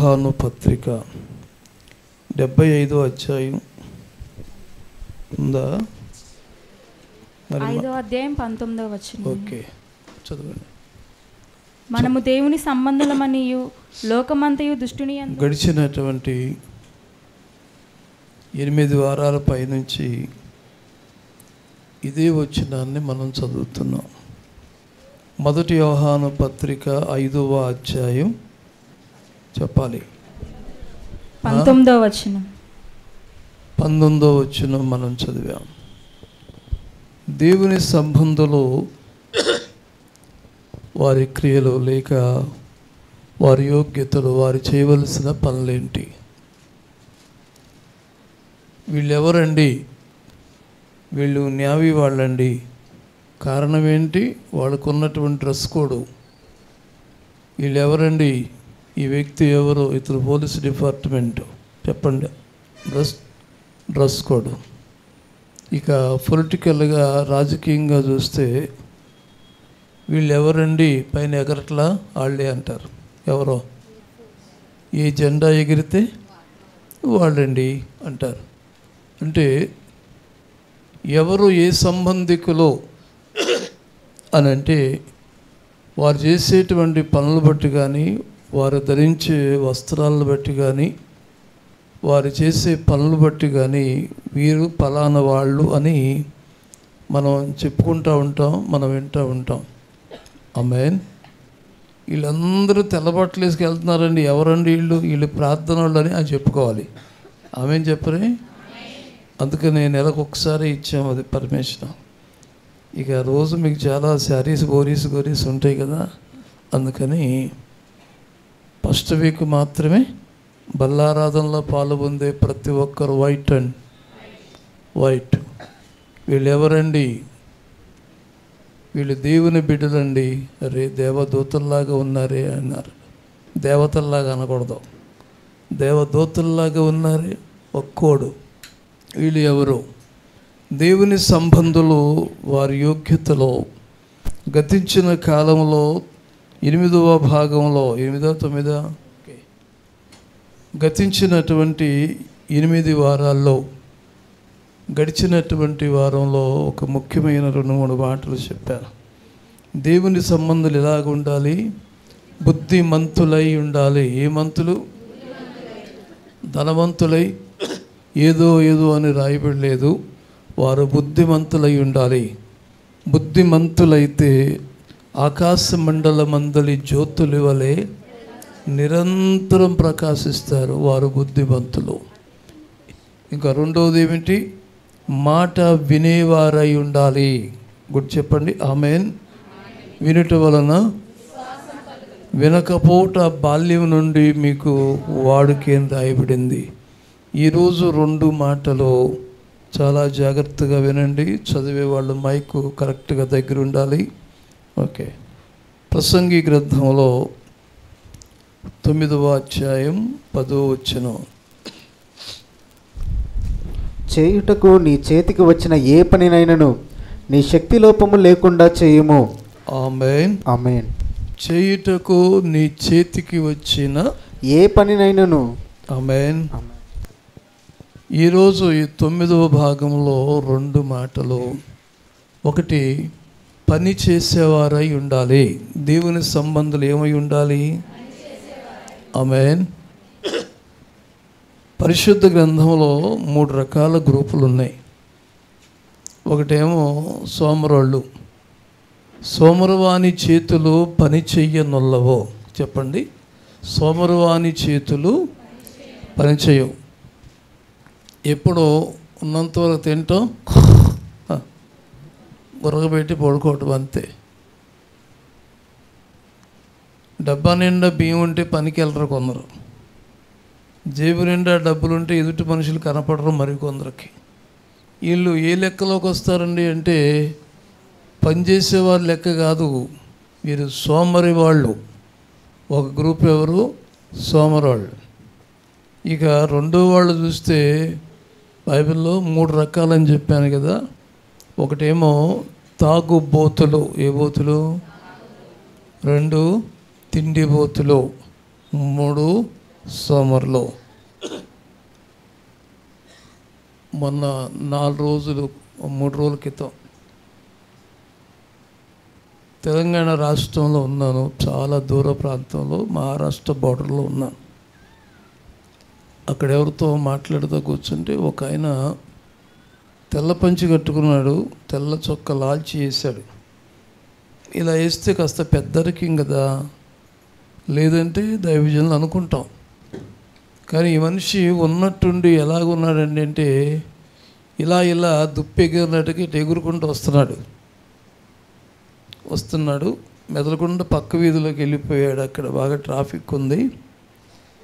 యోహాను పత్రిక 75వ అధ్యాయం ఉందా? 5వ అధ్యాయం 19వ వచనం. ఓకే, చదవండి. మనము దేవుని సంబంధులమనియు లోకమంతయు దుష్టుని యందు. గడిచినటువంటి 8 వారాల పైనుంచి ఇదే వచనాన్ని మనం చదువుతున్నాం. 1 యోహాను పత్రిక 5వ అధ్యాయం చెప్పాలి. 19వ వచనం. 19వ వచనం మనం చదివాం. దేవుని సంబంధులు వారి క్రియలు లేక వారి యోగ్యతలు, వారు చేయవలసిన పనులేంటి? వీళ్ళెవరండి? వీళ్ళు న్యావి వాళ్ళండి. కారణం ఏంటి? వాళ్ళకు ఉన్నటువంటి డ్రెస్ కోడ్. వీళ్ళెవరండి? ఈ వ్యక్తి ఎవరు? ఇతను పోలీస్ డిపార్ట్మెంట్. చెప్పండి, డ్రెస్ కోడ్. ఇక పొలిటికల్గా, రాజకీయంగా చూస్తే వీళ్ళు ఎవరండి? పైన ఎగరట్లా వాళ్ళే అంటారు. ఎవరో ఏ జెండా ఎగిరితే వాళ్ళండి అంటారు. అంటే ఎవరు ఏ సంబంధికులో అని అంటే వారు చేసేటువంటి పనులు బట్టి కానీ, వారు ధరించే వస్త్రాలను బట్టి కానీ, వారు చేసే పనులు బట్టి కానీ వీరు ఫలానా వాళ్ళు అని మనం చెప్పుకుంటూ ఉంటాం, మనం వింటూ ఉంటాం. ఆమేన్. వీళ్ళందరూ తెల్లబట్టలు వేసుకెళ్తున్నారండి. ఎవరండి వీళ్ళు? వీళ్ళు ప్రార్థన వాళ్ళు అని అని చెప్పుకోవాలి. ఆమేన్ చెప్పరే. అందుకని నెలకు ఒకసారి ఇచ్చాము అది పర్మిషన్. ఇక రోజు మీకు చాలా శారీస్ గోరీస్ ఉంటాయి కదా, అందుకని ఫస్ట్ వీక్ మాత్రమే బల్లారాధనలో పాల్గొందే ప్రతి ఒక్కరు వైట్. వీళ్ళు ఎవరండి? వీళ్ళు దేవుని బిడ్డలండి. అరే దేవదూతల్లాగా ఉన్నారే అన్నారు. దేవతల్లాగా అనకూడదు, దేవదూతల్లాగా ఉన్నారే ఒక్కోడు. వీళ్ళు ఎవరు? దేవుని సంబంధులు వారి యోగ్యతలో గతించిన కాలంలో 8వ భాగంలో 8వ గతించినటువంటి 8 వారాల్లో గడిచినటువంటి వారంలో ఒక ముఖ్యమైన 2-3 మాటలు చెప్పారు. దేవుని సంబంధులు ఎలాగ ఉండాలి? బుద్ధిమంతులై ఉండాలి. ఏ మంతులు? ధనవంతులై ఏదో అని రాయబడలేదు. వారు బుద్ధిమంతులై ఉండాలి. బుద్ధిమంతులైతే ఆకాశ మండలమందలి జ్యోతుల వలె నిరంతరం ప్రకాశిస్తారు. వారు బుద్ధిమంతులు. ఇంకా రెండవది ఏమిటి? మాట వినేవారై ఉండాలి. గుడ్ చెప్పండి, ఆమేన్. వినుట వలన వినకపోట బాల్యం నుండి మీకు వాడుకేం రాయబడింది. ఈరోజు 2 మాటలు చాలా జాగ్రత్తగా వినండి. చదివే వాళ్ళు మైకు కరెక్ట్గా దగ్గర ఉండాలి. ఓకే. ప్రసంగి గ్రంథంలో 9వ అధ్యాయం 10వ వచనం. చేయుటకు నీ చేతికి వచ్చిన ఏ పనినైనను నీ శక్తి లోపము లేకుండా చేయుము. ఆమేన్. ఆమేన్. చేయుటకు నీ చేతికి వచ్చిన ఏ పనినైనను. ఆమేన్. ఈరోజు ఈ 9వ భాగంలో 2 మాటలు. ఒకటి, పని చేసేవారై ఉండాలి. దేవుని సంబంధులు ఏమై ఉండాలి? ఆమేన్. పరిశుద్ధ గ్రంథంలో 3 రకాల గ్రూపులు ఉన్నాయి. ఒకటేమో సోమరోళ్ళు. సోమరవాని చేతులు పని చెయ్యనొల్లవో. చెప్పండి, సోమరవాని చేతులు పని చేయవు. ఎప్పుడో ఉన్నంతవరకు తింటాం, ఉరగబెట్టి పడుకోవటం అంతే. డబ్బా నిండా బియ్యం ఉంటే పనికి వెళ్ళరు కొందరు. జేబు నిండా డబ్బులుంటే ఎదుటి మనుషులు కనపడరు మరికొందరికి. వీళ్ళు ఏ లెక్కలోకి వస్తారండి అంటే పనిచేసేవారు లెక్క కాదు, వీరు సోమరి వాళ్ళు. ఒక గ్రూప్ ఎవరు? సోమరాళ్ళు. ఇక రెండో వాళ్ళు చూస్తే బైబిల్లో 3 రకాలని చెప్పాను కదా. ఒకటేమో తాగుబోతులు. ఏ బోతులు? 2 తిండి బోతులు. 3 సోమర్లో మొన్న 3 రోజుల క్రితం తెలంగాణ రాష్ట్రంలో ఉన్నాను. చాలా దూర ప్రాంతంలో మహారాష్ట్ర బార్డర్లో ఉన్నాను. అక్కడ ఎవరితో మాట్లాడుతూ కూర్చుంటే ఒక ఆయన తెల్ల పంచి కట్టుకున్నాడు, తెల్ల చొక్క లాల్చి వేశాడు. ఇలా వేస్తే కాస్త పెద్దరికం కదా, లేదంటే దైవజనులు అనుకుంటాం. కానీ ఈ మనిషి ఉన్నట్టుండి ఎలాగున్నాడండి అంటే ఇలా దుప్పెగిరినట్టుగా ఇటు ఎగురుకుంటూ వస్తున్నాడు. మెదలకుండా పక్క వీధిలోకి వెళ్ళిపోయాడు. అక్కడ బాగా ట్రాఫిక్ ఉంది.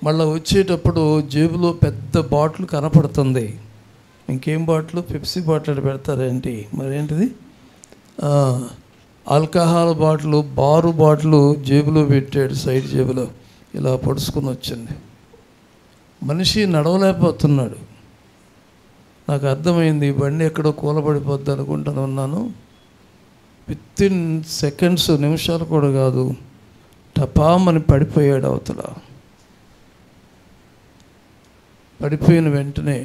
మళ్ళీ వచ్చేటప్పుడు జేబులో పెద్ద బాటిల్ కనపడుతుంది. ఇంకేం బాటిల్? పెప్సీ బాటిల్ పెడతారేంటి మరేంటిది, ఆల్కహాల్ బాటిల్, బారు బాటిల్ జేబులో పెట్టాడు. సైడ్ జేబులో ఇలా పొడుచుకుని వచ్చింది. మనిషి నడవలేకపోతున్నాడు. నాకు అర్థమైంది ఈ బండి ఎక్కడో కూలబడిపోద్ది అనుకుంటాను ఉన్నాను. వితిన్ సెకండ్స్, నిమిషాలు కూడా కాదు, టపామని పడిపోయాడు అవతల. పడిపోయిన వెంటనే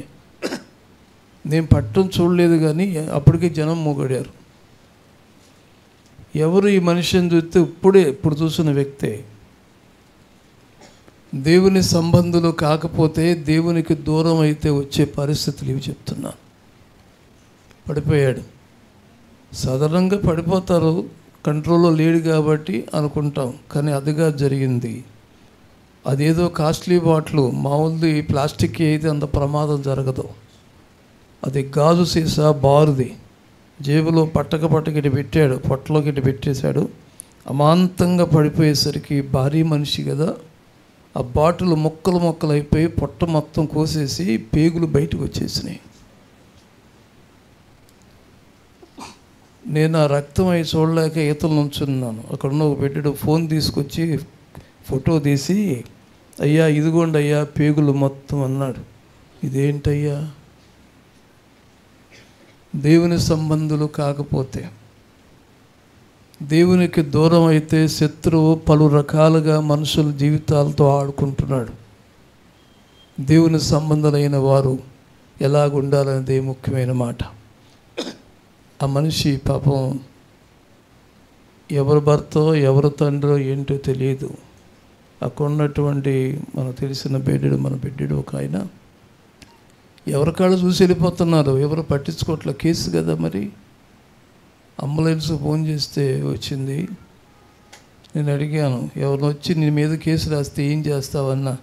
నేను పట్టం చూడలేదు, కానీ అప్పటికే జనం మూగడారు. ఎవరు ఈ మనిషిని చూస్తే ఇప్పుడు చూసిన వ్యక్తే. దేవుని సంబంధులు కాకపోతే దేవునికి దూరం అయితే వచ్చే పరిస్థితులు ఇవి చెప్తున్నాను. పడిపోయాడు. సాధారణంగా పడిపోతారు, కంట్రోల్లో లేడు కాబట్టి అనుకుంటాం, కానీ అదిగా జరిగింది. అదేదో కాస్ట్లీ బాటిల్, మామూలుది ప్లాస్టిక్ అయితే అంత ప్రమాదం జరగదు. అది గాజు సీసా, బారుది. జేబులో పట్టకిటి పెట్టాడు, పొట్టలోకి ఇటు పెట్టేశాడు. అమాంతంగా పడిపోయేసరికి భారీ మనిషి కదా, ఆ బాటిల్ ముక్కలు అయిపోయి పొట్ట మొత్తం కోసేసి పేగులు బయటకు వచ్చేసినాయి. నేను ఆ రక్తం అయి చూడలేక ఈతలు నుంచున్నాను. అక్కడున్న ఒక బిడ్డడు ఫోన్ తీసుకొచ్చి ఫోటో తీసి, అయ్యా ఇదిగోండి అయ్యా పేగులు మొత్తం అన్నాడు. ఇదేంటయ్యా? దేవుని సంబంధులు కాకపోతే, దేవునికి దూరం అయితే శత్రువు పలు రకాలుగా మనుషుల జీవితాలతో ఆడుకుంటున్నాడు. దేవుని సంబంధులైన వారు ఎలాగుండాలనేది ముఖ్యమైన మాట. ఆ మనిషి పాపం ఎవరి భర్తో ఎవరి తండ్రో ఏంటో తెలియదు. అక్కడ ఉన్నటువంటి మనకు తెలిసిన మన బిడ్డడు ఒక ఆయన ఎవరికాళ్ళు చూసి వెళ్ళిపోతున్నారు, ఎవరు పట్టించుకోవట్లే. కేసు కదా మరి. అంబులెన్స్ ఫోన్ చేస్తే వచ్చింది. నేను అడిగాను, ఎవరిని వచ్చి నీ మీద కేసు రాస్తే ఏం చేస్తావన్నా,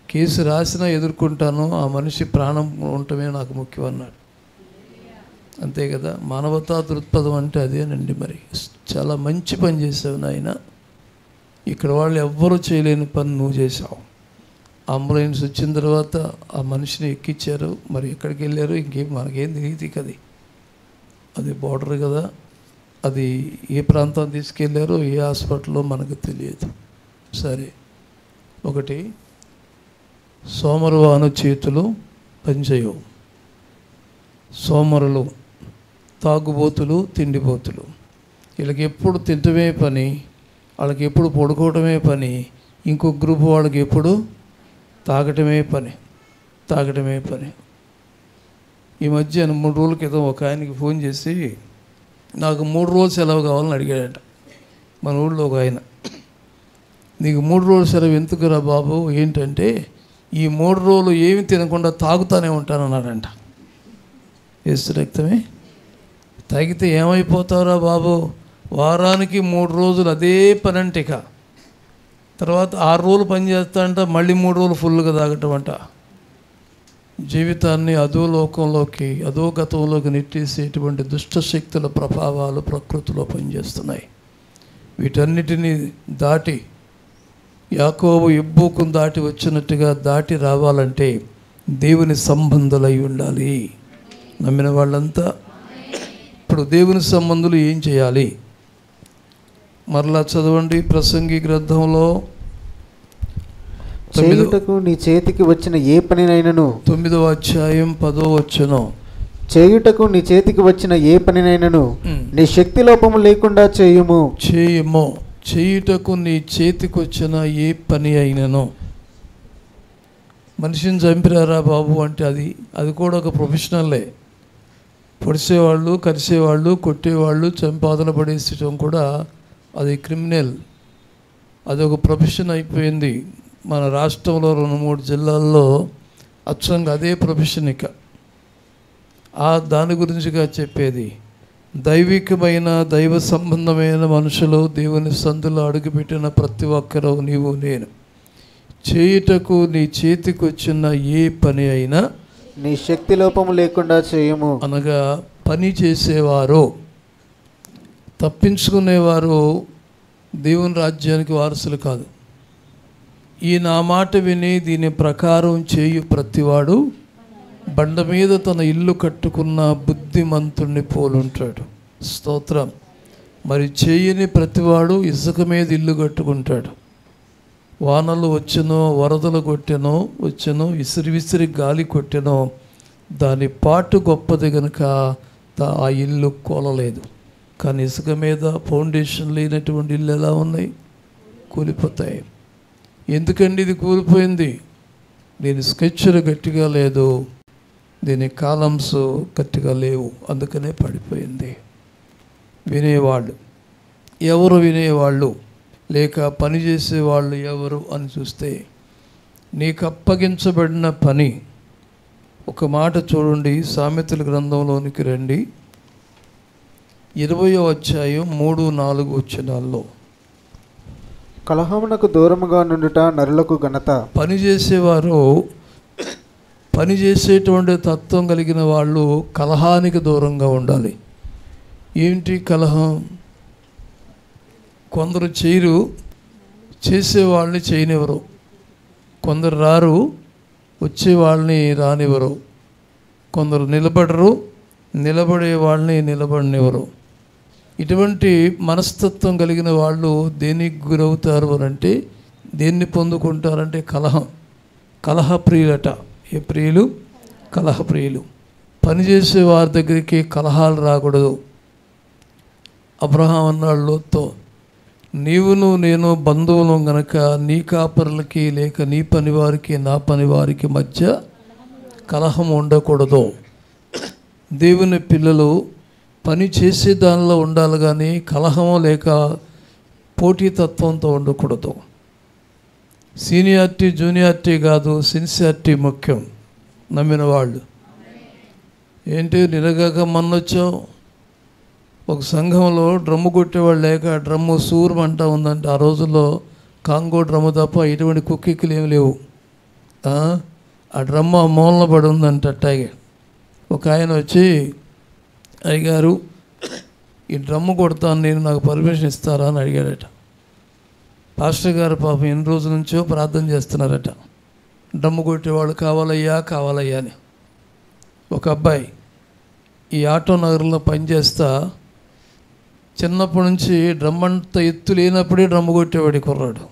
కేసు రాసినా ఎదుర్కొంటాను, ఆ మనిషి ప్రాణం ఉండటమే నాకు ముఖ్యం అన్నాడు. అంతే కదా, మానవతా దృక్పథం అంటే అదేనండి. మరి చాలా మంచి పని చేసావు నాయన. ఇక్కడ వాళ్ళు ఎవ్వరూ చేయలేని పని నువ్వు చేసావు. అంబులెన్స్ వచ్చిన తర్వాత ఆ మనిషిని ఎక్కించారు. మరి ఎక్కడికి వెళ్ళారు ఇంకేం మనకేం తెలియదు కదా, అది బార్డర్ కదా, అది ఏ ప్రాంతం తీసుకెళ్ళారో ఏ హాస్పిటల్లో మనకు తెలియదు. సరే, ఒకటి సోమరువాను చేతులు పనిచేయవు. సోమరులు, తాగుబోతులు, తిండిపోతులు, వీళ్ళకి ఎప్పుడు తింటమే పని, వాళ్ళకి ఎప్పుడు పడుకోవటమే పని. ఇంకో గ్రూప్ వాళ్ళకి ఎప్పుడు తాగటమే పని. ఈ మధ్య 3 రోజుల క్రితం ఒక ఆయనకి ఫోన్ చేసి నాకు 3 రోజులు సెలవు కావాలని అడిగాడట. మన ఊళ్ళో ఒక ఆయన, నీకు 3 రోజులు సెలవు ఎందుకురా బాబు? ఏంటంటే ఈ 3 రోజులు ఏమి తినకుండా తాగుతానే ఉంటానన్నాడంట. ఏసు రక్తమే తాగితే ఏమైపోతావురా బాబు? వారానికి 3 రోజులు అదే పని అంటే, ఇక తర్వాత 6 రోజులు పని చేస్తాడంట, మళ్ళీ 3 రోజులు ఫుల్గా తాగటం అంట. జీవితాన్ని అధోగతంలోకి నెట్టేసేటువంటి దుష్టశక్తుల ప్రభావాలు ప్రకృతిలో పనిచేస్తున్నాయి. వీటన్నిటినీ దాటి యాకోబు ఎబ్బూకును దాటి వచ్చినట్టుగా దాటి రావాలంటే దేవుని సంబంధులై ఉండాలి. నమ్మిన వాళ్ళంతా ఇప్పుడు దేవుని సంబంధులు ఏం చేయాలి? మరలా చదవండి ప్రసంగి గ్రంథంలో చేయుటకు నీ చేతికి వచ్చిన ఏ పనినైనను, 9వ అధ్యాయం 10వ వచనం. చేయుటకు నీ చేతికి వచ్చిన ఏ పనినైనను నీ శక్తి లోపము లేకుండా చేయుము. చేయుటకు నీ చేతికి వచ్చిన ఏ పని అయినను. మనిషిని చంపిరారా బాబు అంటే అది కూడా ఒక ప్రొఫెషనల్లే. పొడిసేవాళ్ళు, కరిసేవాళ్ళు, కొట్టేవాళ్ళు, చంపాదన పడేసడం కూడా అది క్రిమినల్. అదొక ప్రొఫెషన్ అయిపోయింది. మన రాష్ట్రంలో 2-3 జిల్లాల్లో అచ్చంగా అదే ప్రొఫెషన్. ఇక దాని గురించిగా చెప్పేది. దైవికమైన దైవ సంబంధమైన మనుషులు దేవుని సందులో అడుగుపెట్టిన ప్రతి ఒక్కరూ నీవు నేను చేయుటకు నీ చేతికి వచ్చిన ఏ పని అయినా నీ శక్తి లోపము లేకుండా చేయము. అనగా పని చేసేవారు, తప్పించుకునేవారు దేవుని రాజ్యానికి వారసులు కాదు. ఈ నా మాట విని దీని ప్రకారం చేయు ప్రతివాడు బండ మీద తన ఇల్లు కట్టుకున్న బుద్ధిమంతుణ్ణి పోలుంటాడు. స్తోత్రం. మరి చేయని ప్రతివాడు ఇసుక మీద ఇల్లు కట్టుకుంటాడు. వానలు వచ్చెనో, వరదలు వచ్చెనో, విసిరి గాలి కొట్టెనో, దాని పాటు గొప్పది కనుక ఆ ఇల్లు కూలలేదు. కానీ ఇసుక మీద ఫౌండేషన్ లేనటువంటి ఇల్లు ఎలా ఉన్నాయి? కూలిపోతాయి. ఎందుకండి ఇది కూలిపోయింది? దీని స్కెచ్లు గట్టిగా లేదు, దీని కాలమ్స్ గట్టిగా లేవు, అందుకనే పడిపోయింది. వినేవాళ్ళు ఎవరు? వినేవాళ్ళు లేక పని చేసేవాళ్ళు ఎవరు అని చూస్తే, నీకు అప్పగించబడిన పని. ఒక మాట చూడండి, సామెతల గ్రంథంలోనికి రండి, 20వ అధ్యాయం 3-4 వచనాల్లో. కలహమునకు దూరముగా నుండుట నరులకు ఘనత. పని చేసేటువంటి తత్వం కలిగిన వాళ్ళు కలహానికి దూరంగా ఉండాలి. ఏంటి కలహం? కొందరు చేయరు, చేసేవాళ్ళని చేయనివ్వరు. కొందరు రారు, వచ్చేవాళ్ళని రానివ్వరు. కొందరు నిలబడరు, నిలబడే వాళ్ళని నిలబడనివ్వరు. ఇటువంటి మనస్తత్వం కలిగిన వాళ్ళు దేనికి గురవుతారు అంటే, దేన్ని పొందుకుంటారంటే కలహప్రియులట. ఏ ప్రియులు? కలహప్రియులు. పనిచేసే వారి దగ్గరికి కలహాలు రాకూడదు. అబ్రహాం అన్నాడు లోతుతో, నీవును నేను బంధువులు గనక నీ కాపరులకి లేక నీ పనివారికి నా పనివారికి మధ్య కలహం ఉండకూడదు. దేవుని పిల్లలు పని చేసే దానిలో ఉండాలి కానీ కలహము లేక పోటీతత్వంతో ఉండకూడదు. సీనియారిటీ జూనియారిటీ కాదు, సిన్సియారిటీ ముఖ్యం. నమ్మిన వాళ్ళు ఏంటి? నిరగాక మొన్నొచ్చావు, ఒక సంఘంలో డ్రమ్ము కొట్టేవాళ్ళు లేక డ్రమ్ము సూరమంట ఉందంటే, ఆ రోజుల్లో కాంగో డ్రమ్ము తప్ప ఎటువంటి కుక్కిక్కులు ఏమి లేవు. ఆ డ్రమ్ము ఆ మూలన పడి ఉందంట. అట్టాగే ఒక ఆయన వచ్చి, అయ్యగారు ఈ డ్రమ్ము కొడతాను నేను, నాకు పర్మిషన్ ఇస్తారా అని అడిగాడట. పాస్టర్ గారు పాపం ఎన్ని రోజుల నుంచో ప్రార్థన చేస్తున్నారట, డ్రమ్ము కొట్టేవాళ్ళు కావాలయ్యా అని. ఒక అబ్బాయి ఈ ఆటో నగరంలో పనిచేస్తా చిన్నప్పటి నుంచి డ్రమ్ అంత ఎత్తు లేనప్పుడే డ్రమ్ము కొట్టేవాడి కుర్రాడు.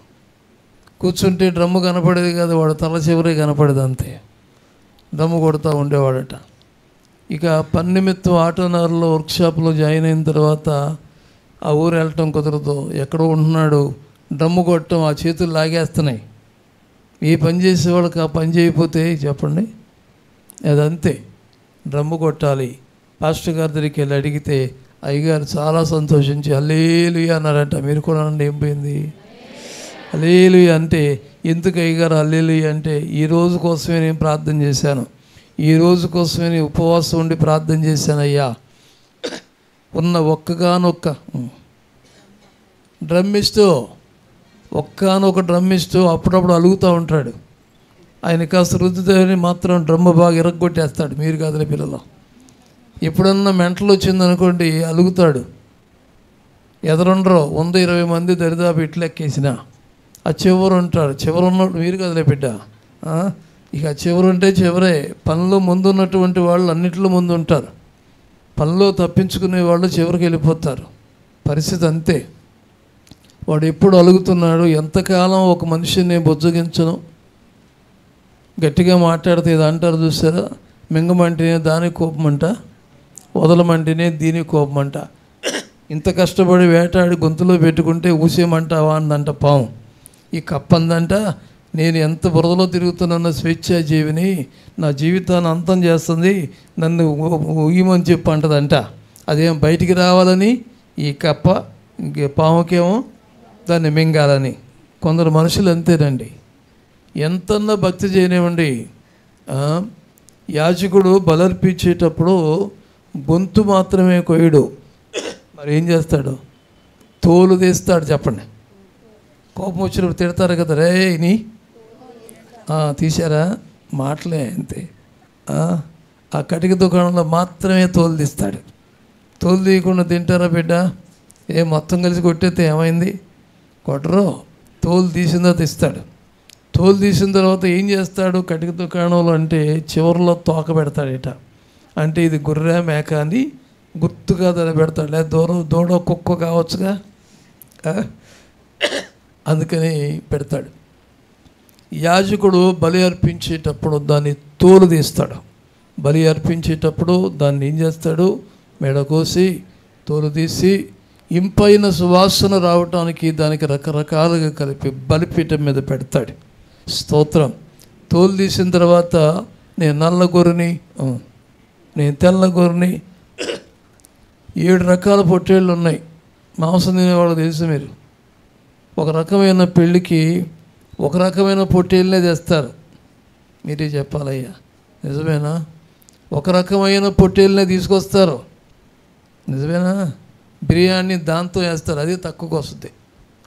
కూర్చుంటే డ్రమ్ము కనపడేది కాదు, వాడు తల చివరే కనపడేది, అంతే. డ్రమ్ము కొడుతూ ఉండేవాడట. ఇక పని నిమిత్తం ఆటో నగర్లో వర్క్షాప్లో జాయిన్ అయిన తర్వాత ఆ ఊరు వెళ్ళటం కుదరదు, ఎక్కడో ఉంటున్నాడు. డ్రమ్ము కొట్టడం ఆ చేతులు లాగేస్తున్నాయి. ఏ పని చేసేవాళ్ళకి ఆ పని చేయకపోతే చెప్పండి, అదంతే. డ్రమ్ము కొట్టాలి. పాస్టర్ గారి దగ్గరికి వెళ్ళి అడిగితే అయ్యగారు చాలా సంతోషించి హల్లెలూయా అన్నారంట. మీరు కూడా అనండి, ఏం పోయింది? హల్లెలూయా అంటే ఎందుకు అయ్యగారు హల్లెలూయా అంటే, ఈ రోజు కోసమే నేను ప్రార్థన చేశాను, ఈ రోజు కోసమే నేను ఉపవాసం ఉండి ప్రార్థన చేశాను అయ్యా. ఉన్న ఒక్కగానొక్క డ్రమ్మిస్టు, ఒక్కనొక డ్రమ్మిస్టు అప్పుడప్పుడు అలుగుతూ ఉంటాడు. ఆయన కాస్త రుద్దుదని మాత్రం డ్రమ్ము బాగా ఇరగొట్టేస్తాడు. మీరు కాదులే పిల్లలు, ఎప్పుడన్నా మెంటలు వచ్చిందనుకోండి అలుగుతాడు. ఎదరుండరు 120 మంది దరిదాపు ఇట్లు ఎక్కేసిన ఆ చివరు ఉంటాడు. చివరు ఉన్నట్టు మీరు కదలే బిడ్డ. ఇక చివరు ఉంటే చివరే. పనిలో ముందు ఉన్నటువంటి వాళ్ళు అన్నింటిలో ముందు ఉంటారు. పనిలో తప్పించుకునే వాళ్ళు చివరికి వెళ్ళిపోతారు. పరిస్థితి అంతే. వాడు ఎప్పుడు అలుగుతున్నాడు. ఎంతకాలం ఒక మనిషిని బుజ్జగించను, గట్టిగా మాట్లాడితే ఇది అంటారు చూసారా, మింగమంటేనే దానికి కోపమంట, వదలమంటేనే దీనికి కోపమంట. ఇంత కష్టపడి వేటాడి గొంతులో పెట్టుకుంటే ఊసేయమంటావా అందంట పాము. ఈ కప్పందంట నేను ఎంత బురదలో తిరుగుతున్న స్వేచ్ఛాజీవిని, నా జీవితాన్ని అంతం చేస్తుంది, నన్ను ఊయమని చెప్పి అంటదంట. అదేం బయటికి రావాలని ఈ కప్ప, ఇంకే పాముకేమో దాన్ని మింగాలని. కొందరు మనుషులు అంతేనండి. ఎంతన్నా భక్తి చేయనివ్వండి, యాజకుడు బలర్పించేటప్పుడు గొంతు మాత్రమే కొయ్యడు, మరి ఏం చేస్తాడు? తోలు తీస్తాడు. చెప్పండి, కోపం వచ్చినప్పుడు తిడతారు కదా, రే నీ తీశారా? మాటలే అంతే. ఆ కటిక దుకాణంలో మాత్రమే తోలు తీస్తాడు. తోలు తీయకుండా తింటారా బిడ్డ? మొత్తం కలిసి కొట్టేస్తే ఏమైంది? కొట్టరు. తోలు తీసిందో తీస్తాడు. తోలు తీసిన తర్వాత ఏం చేస్తాడు? కటిక దుకాణంలో అంటే చివరిలో తోక పెడతాడట. అంటే ఇది గొర్రె మేక అని గుర్తుగా దాన్ని పెడతాడు. లేదా దూడ కుక్క కావచ్చుగా, అందుకని పెడతాడు. యాజకుడు బలి అర్పించేటప్పుడు దాన్ని తోలు తీస్తాడు. బలి అర్పించేటప్పుడు దాన్ని ఏం చేస్తాడు? మెడ కోసి తోలు తీసి ఇంపైన సువాసన రావటానికి దానికి రకరకాలుగా కలిపి బలిపీఠం మీద పెడతాడు. స్తోత్రం. తోలు తీసిన తర్వాత నేను నల్ల గొర్రెని, నేను తెల్ల గొర్రెని, 7 రకాల పొట్టేళ్ళు ఉన్నాయి. మాంసం తినేవాళ్ళు తెలుసు మీరు. ఒక రకమైన పెళ్ళికి ఒక రకమైన పొట్టేళ్ళనే తెస్తారు. మీరే చెప్పాలయ్యా, నిజమేనా? ఒక రకమైన పొట్టేళ్ళనే తీసుకొస్తారు, నిజమేనా? బిర్యానీ దాంతో వేస్తారు, అది తక్కువకి వస్తుంది.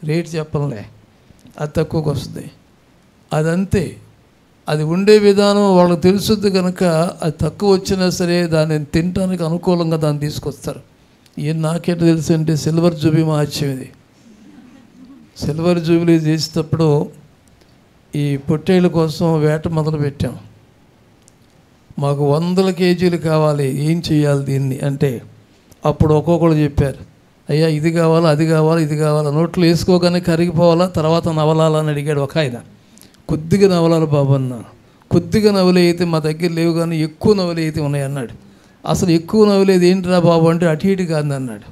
రేట్ చెప్పలే, అది తక్కువకి వస్తుంది. అదంతే. అది ఉండే విధానం వాళ్ళకి తెలుసుద్ది కనుక అది తక్కువ వచ్చినా సరే దాన్ని తినడానికి అనుకూలంగా దాన్ని తీసుకొస్తారు. నాకేంటో తెలుసు అంటే సిల్వర్ జూబీ మహత్యం ఇది. సిల్వర్ జూబిలీ చేసేటప్పుడు ఈ పొట్టేళ్ళ కోసం వేట మొదలుపెట్టాం. మాకు 100 కేజీలు కావాలి, ఏం చేయాలి దీన్ని అంటే అప్పుడు ఒక్కొక్కరు చెప్పారు, అయ్యా ఇది కావాలా, అది కావాలా, ఇది కావాలా, నోట్లో వేసుకోగానే కరిగిపోవాలా, తర్వాత నవలాలని అడిగాడు ఒక ఆయన. కొద్దిగా నవలాలి బాబు అన్నా. కొద్దిగా నవలి అయితే మా దగ్గర లేవు, కానీ ఎక్కువ నవలి అయితే ఉన్నాయి అన్నాడు. అసలు ఎక్కువ నవలేదు ఏంటిరా బాబు అంటే అటు ఇటు కాదు అన్నాడు.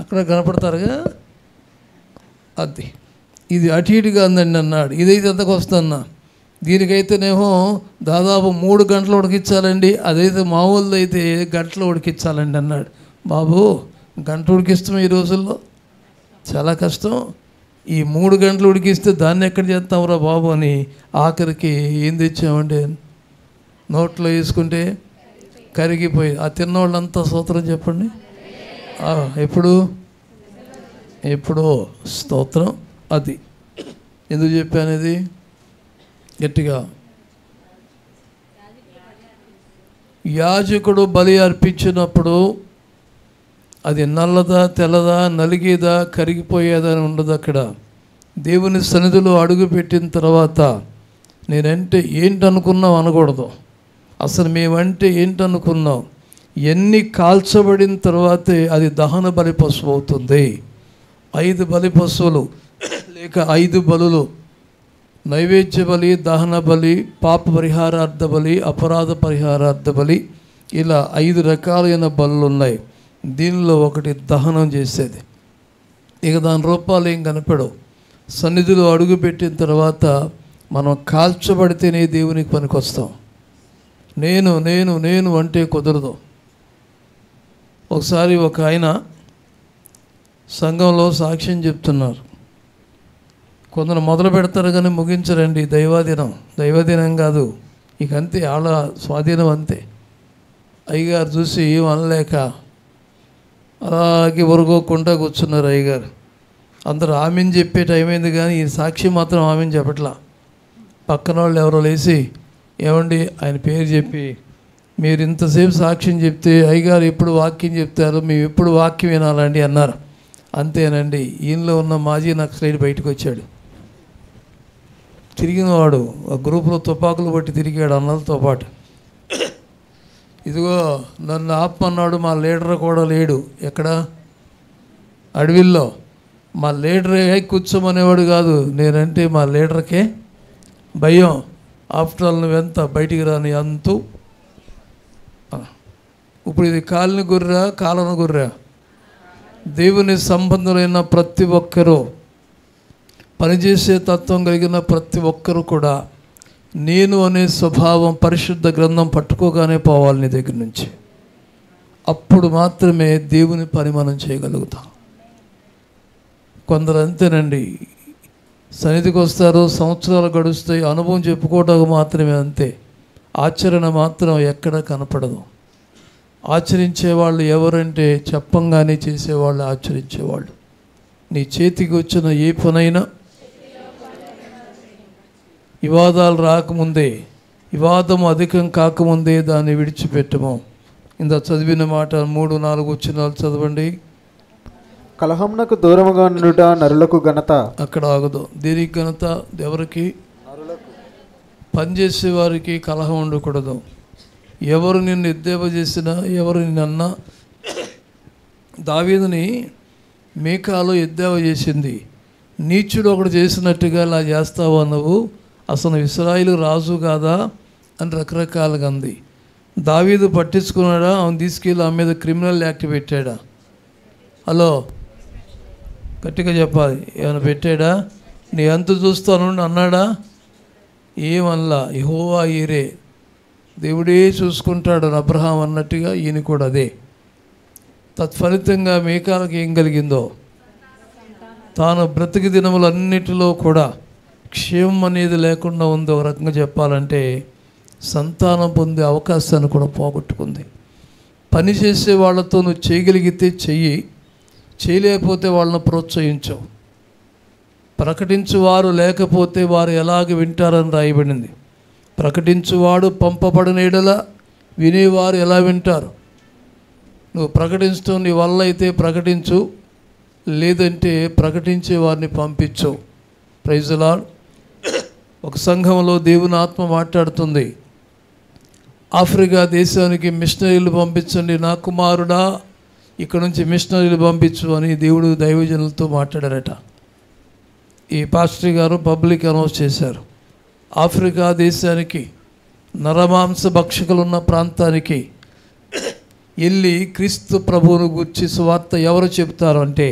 అక్కడ కనపడతారుగా, అది ఇది అటు ఇటు కాదండి అన్నాడు. ఇదైతే ఎంతకు వస్తుందన్నా? దీనికైతేనేమో దాదాపు 3 గంటలు ఉడికించాలండి, అదైతే మామూలుది అయితే గంటలు ఉడికించాలండి అన్నాడు. బాబు గంట ఉడికిస్తాం ఈ రోజుల్లో, చాలా కష్టం. ఈ 3 గంటలు ఉడికిస్తే దాన్ని ఎక్కడ చేస్తాంరా బాబు అని ఆఖరికి ఏం తెచ్చామండి, నోట్లో వేసుకుంటే కరిగిపోయి. ఆ తిన్నవాళ్ళంతా స్తోత్రం చెప్పండి. ఎప్పుడు స్తోత్రం. అది ఎందుకు చెప్పాను ఇది గట్టిగా? యాజకుడు బలి అర్పించినప్పుడు అది నల్లదా, తెల్లదా, నలిగేదా, కరిగిపోయేదా అని ఉండదు. అక్కడ దేవుని సన్నిధిలో అడుగు పెట్టిన తర్వాత నేనంటే ఏంటనుకున్నావు అనకూడదు. అసలు మేమంటే ఏంటనుకున్నావు? ఎన్ని కాల్చబడిన తర్వాతే అది దహన బలి పశువు అవుతుంది. 5 బలి పశువులు లేక 5 బలులు, నైవేద్య బలి, దహన బలి, పాప పరిహారార్థ బలి, అపరాధ పరిహారార్థ బలి, ఇలా 5 రకాలైన బలులు ఉన్నాయి. దీనిలో ఒకటి దహనం చేసేది. ఇక దాని రూపాలు ఏం కనపడవు. సన్నిధిలో అడుగు పెట్టిన తర్వాత మనం కాల్చబడితేనే దేవునికి పనికొస్తాం. నేను నేను నేను అంటే కుదరదు. ఒకసారి ఒక ఆయన సంఘంలో సాక్ష్యం చెప్తున్నారు. కొందరు మొదలు పెడతారు కానీ ముగించరండి. దైవాధీనం కాదు, ఇక అంతే, వాళ్ళ స్వాధీనం అంతే. అయ్యగారు చూసి ఏం అనలేక అలాగే ఒరుగోకుండా కూర్చున్నారు అయ్యగారు. అందరూ ఆమెను చెప్పే టైం అయింది కానీ ఈ సాక్షి మాత్రం ఆమెను చెప్పట్లా. పక్కన వాళ్ళు ఎవరో లేచి, ఏమండి ఆయన పేరు చెప్పి, మీరు ఇంతసేపు సాక్ష్యం చెప్తే అయ్యగారు ఎప్పుడు వాక్యం చెప్తారు, మేము ఎప్పుడు వాక్యం వినాలండి అన్నారు. అంతేనండి, ఈయనలో ఉన్న మాజీ నక్సలైట్ బయటకు వచ్చాడు. తిరిగినవాడు ఆ గ్రూపులో తుపాకులు పట్టి తిరిగాడు అన్నలతో పాటు. ఇదిగో నన్ను ఆపమన్నాడు, మా లీడర్ కూడా లేడు. ఎక్కడ? అడవిల్లో. మా లీడరే కూర్చోమనేవాడు కాదు, నేనంటే మా లీడర్కే భయం. ఆఫ్టర్ ఆల్ నువ్వెంత బయటికి రాని అంతు. ఇప్పుడు ఇది కాలిన గుర్రా, కాలన గుర్రా? దేవుని సంబంధులైన ప్రతి ఒక్కరూ పనిచేసే తత్వం కలిగిన ప్రతి ఒక్కరూ కూడా నేను అనే స్వభావం పరిశుద్ధ గ్రంథం పట్టుకోగానే పోవాలి నీ దగ్గర నుంచి. అప్పుడు మాత్రమే దేవుని పని మనం చేయగలుగుతాం. కొందరు అంతేనండి, సన్నిధికి వస్తారు, సంవత్సరాలు గడుస్తాయి, అనుభవం చెప్పుకోవడానికి మాత్రమే అంతే, ఆచరణ మాత్రం ఎక్కడ కనపడదు. ఆచరించేవాళ్ళు ఎవరంటే చెప్పంగానే చేసేవాళ్ళు ఆచరించేవాళ్ళు. నీ చేతికి వచ్చిన ఏ పనైనా వివాదాలు రాకముందే, వివాదం అధికం కాకముందే దాన్ని విడిచిపెట్టము. ఇంత చదివిన మాట 3-4 వచనాలు చదవండి. కలహమునకు దూరముగా నుండుట నరులకు ఘనత. అక్కడ ఆగదు. దీనికి ఘనత ఎవరికి? పనిచేసే వారికి కలహం ఉండకూడదు. ఎవరు నిన్ను ఎద్దేవా చేసినా, ఎవరు నిన్నన్నా, దావీదుని మీకాలో ఎద్దేవా చేసింది, నీచుడు ఒకడు చేసినట్టుగా ఇలా చేస్తావా నువ్వు, అసలు ఇశ్రాయేలు రాజు కాదా అని రకరకాలుగా అంది. దావీదు పట్టించుకున్నాడా? ఆమెను తీసుకెళ్ళి ఆమె మీద క్రిమినల్ యాక్ట్ పెట్టాడా? హలో, గట్టిగా చెప్పాలి. ఏమైనా పెట్టాడా? నీ ఎంత చూస్తాను అన్నాడా? ఏమల్లా. యెహోవా ఈరే, దేవుడే చూసుకుంటాడు అని అబ్రహాం అన్నట్టుగా ఈయన కూడా అదే. తత్ఫలితంగా మీకాలకి ఏం కలిగిందో, తాను బ్రతికి దినములన్నిటిలో కూడా క్షేమం అనేది లేకుండా ఉంది. ఒక రకంగా చెప్పాలంటే సంతానం పొందే అవకాశాన్ని కూడా పోగొట్టుకుంది. పనిచేసే వాళ్ళతో నువ్వు చేయగలిగితే చెయ్యి, చేయలేకపోతే వాళ్ళని ప్రోత్సహించవు. ప్రకటించువారు లేకపోతే వారు ఎలాగ వింటారని రాయబడింది. ప్రకటించువాడు పంపబడిన యెడల వినేవారు ఎలా వింటారు? నువ్వు ప్రకటించడం నీ వల్ల అయితే ప్రకటించు, లేదంటే ప్రకటించే వారిని పంపించు. Praise the lord. ఒక సంఘంలో దేవుని ఆత్మ మాట్లాడుతుంది, ఆఫ్రికా దేశానికి మిషనరీలు పంపించండి, నా కుమారుడా ఇక్కడ నుంచి మిషనరీలు పంపించు అని దేవుడు దైవజనులతో మాట్లాడారట. ఈ పాస్టర్ గారు పబ్లిక్ అనౌన్స్ చేశారు. ఆఫ్రికా దేశానికి, నరమాంస భక్షకులున్న ప్రాంతానికి వెళ్ళి క్రీస్తు ప్రభువును గురించి సువార్త ఎవరు చెబుతారు అంటే,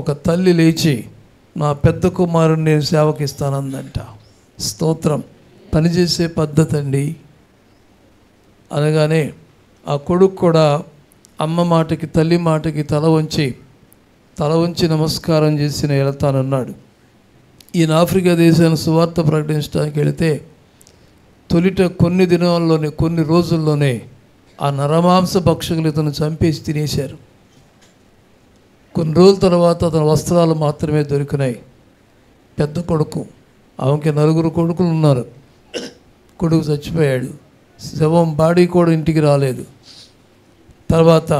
ఒక తల్లి లేచి నా పెద్ద కుమారుని నేను సేవకిస్తానందంట. స్తోత్రం. పనిచేసే పద్ధతి అండి. అనగానే ఆ కొడుకు కూడా అమ్మ మాటకి, తల్లి మాటకి తల వంచి నమస్కారం చేసి నేను వెళ్తానన్నాడు. ఈయన ఆఫ్రికా దేశాన్ని సువార్త ప్రకటించడానికి వెళితే తొలిట కొన్ని దినాల్లోనే, కొన్ని రోజుల్లోనే ఆ నరమాంస భక్షకులు ఇతను చంపేసి తినేశారు. కొన్ని రోజుల తర్వాత అతని వస్త్రాలు మాత్రమే దొరికినాయి. పెద్ద కొడుకు, ఆమెకి 4 కొడుకులు ఉన్నారు. కొడుకు చచ్చిపోయాడు. శవం బాడీ కూడా ఇంటికి రాలేదు. తర్వాత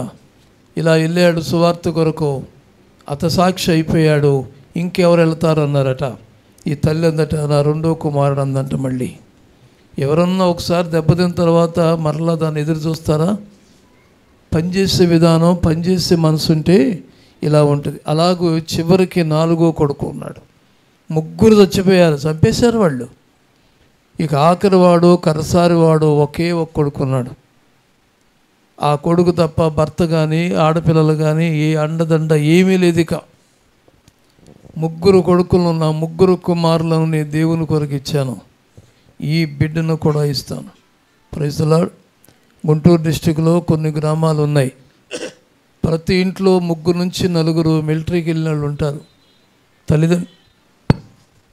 ఇలా వెళ్ళాడు సువార్త కొరకు, అతసాక్షి అయిపోయాడు. ఇంకెవరు వెళ్తారన్నారట. ఈ తల్లి అందట నా 2వ కుమారుడు అందంట. మళ్ళీ ఎవరన్నా ఒకసారి దెబ్బతిన్న తర్వాత మరలా దాన్ని ఎదురు చూస్తారా? పనిచేసే విధానం, పనిచేసే మనసు ఉంటే ఇలా ఉంటుంది. అలాగూ చివరికి 4వ కొడుకు ఉన్నాడు. 3 చచ్చిపోయారు, చంపేశారు వాళ్ళు. ఇక ఆఖరి వాడు, కరసారి వాడు ఒకే ఒక కొడుకున్నాడు. ఆ కొడుకు తప్ప భర్త కానీ, ఆడపిల్లలు కానీ ఏ అండదండ ఏమీ లేదు. ఇక 3 కొడుకులను, నా 3 కుమారులను నేను దేవుని కొరకు ఇచ్చాను, ఈ బిడ్డను కూడా ఇస్తాను. Praise the lord. గుంటూరు డిస్టిక్లో కొన్ని గ్రామాలు ఉన్నాయి. ప్రతి ఇంట్లో 3 నుంచి 4 మిలిటరీకి వెళ్ళిన వాళ్ళు ఉంటారు. తల్లిదండ్రులు,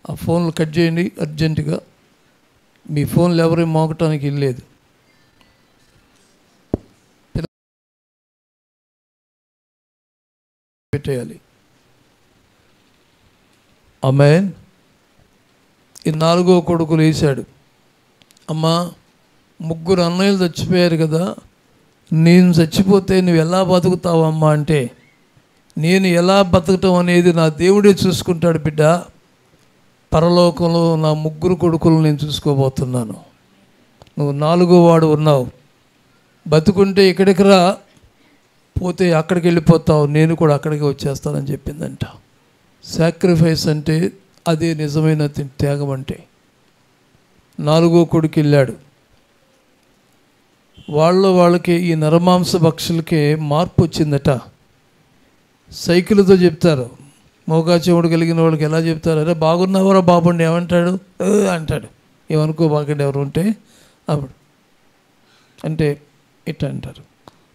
ఆ ఫోన్లు కట్ చేయండి అర్జెంటుగా. మీ ఫోన్లు ఎవరు మోగటానికి వెళ్ళలేదు. పెట్టేయాలి. ఆమేన్. ఈ 4వ కొడుకు లేచాడు. అమ్మా, 3 అన్నయ్యలు చచ్చిపోయారు కదా, నేను చచ్చిపోతే నువ్వు ఎలా బతుకుతావమ్మా అంటే, నేను ఎలా బతకటం అనేది నా దేవుడే చూసుకుంటాడు బిడ్డ. పరలోకంలో నా 3 కొడుకులు నేను చూసుకోబోతున్నాను. నువ్వు 4వ వాడు ఉన్నావు. బతుకుంటే ఇక్కడికి రా, పోతే అక్కడికి వెళ్ళిపోతావు, నేను కూడా అక్కడికి వచ్చేస్తానని చెప్పిందంట. సాక్రిఫైస్ అంటే అదే నిజమైన త్యాగం అంటే. 4వ కొడుకు వెళ్ళాడు. వాళ్ళకి ఈ నరమాంస భక్షులకే మార్పు వచ్చిందట. సైకిల్తో చెప్తారు, మోగా చెవుడు కలిగిన వాళ్ళకి ఎలా చెప్తారు? అరే బాగున్నావరా బాబుండి ఏమంటాడు? అంటాడు. ఏమనుకో బాగుండి ఎవరు ఉంటే అప్పుడు అంటే ఇట్లా అంటారు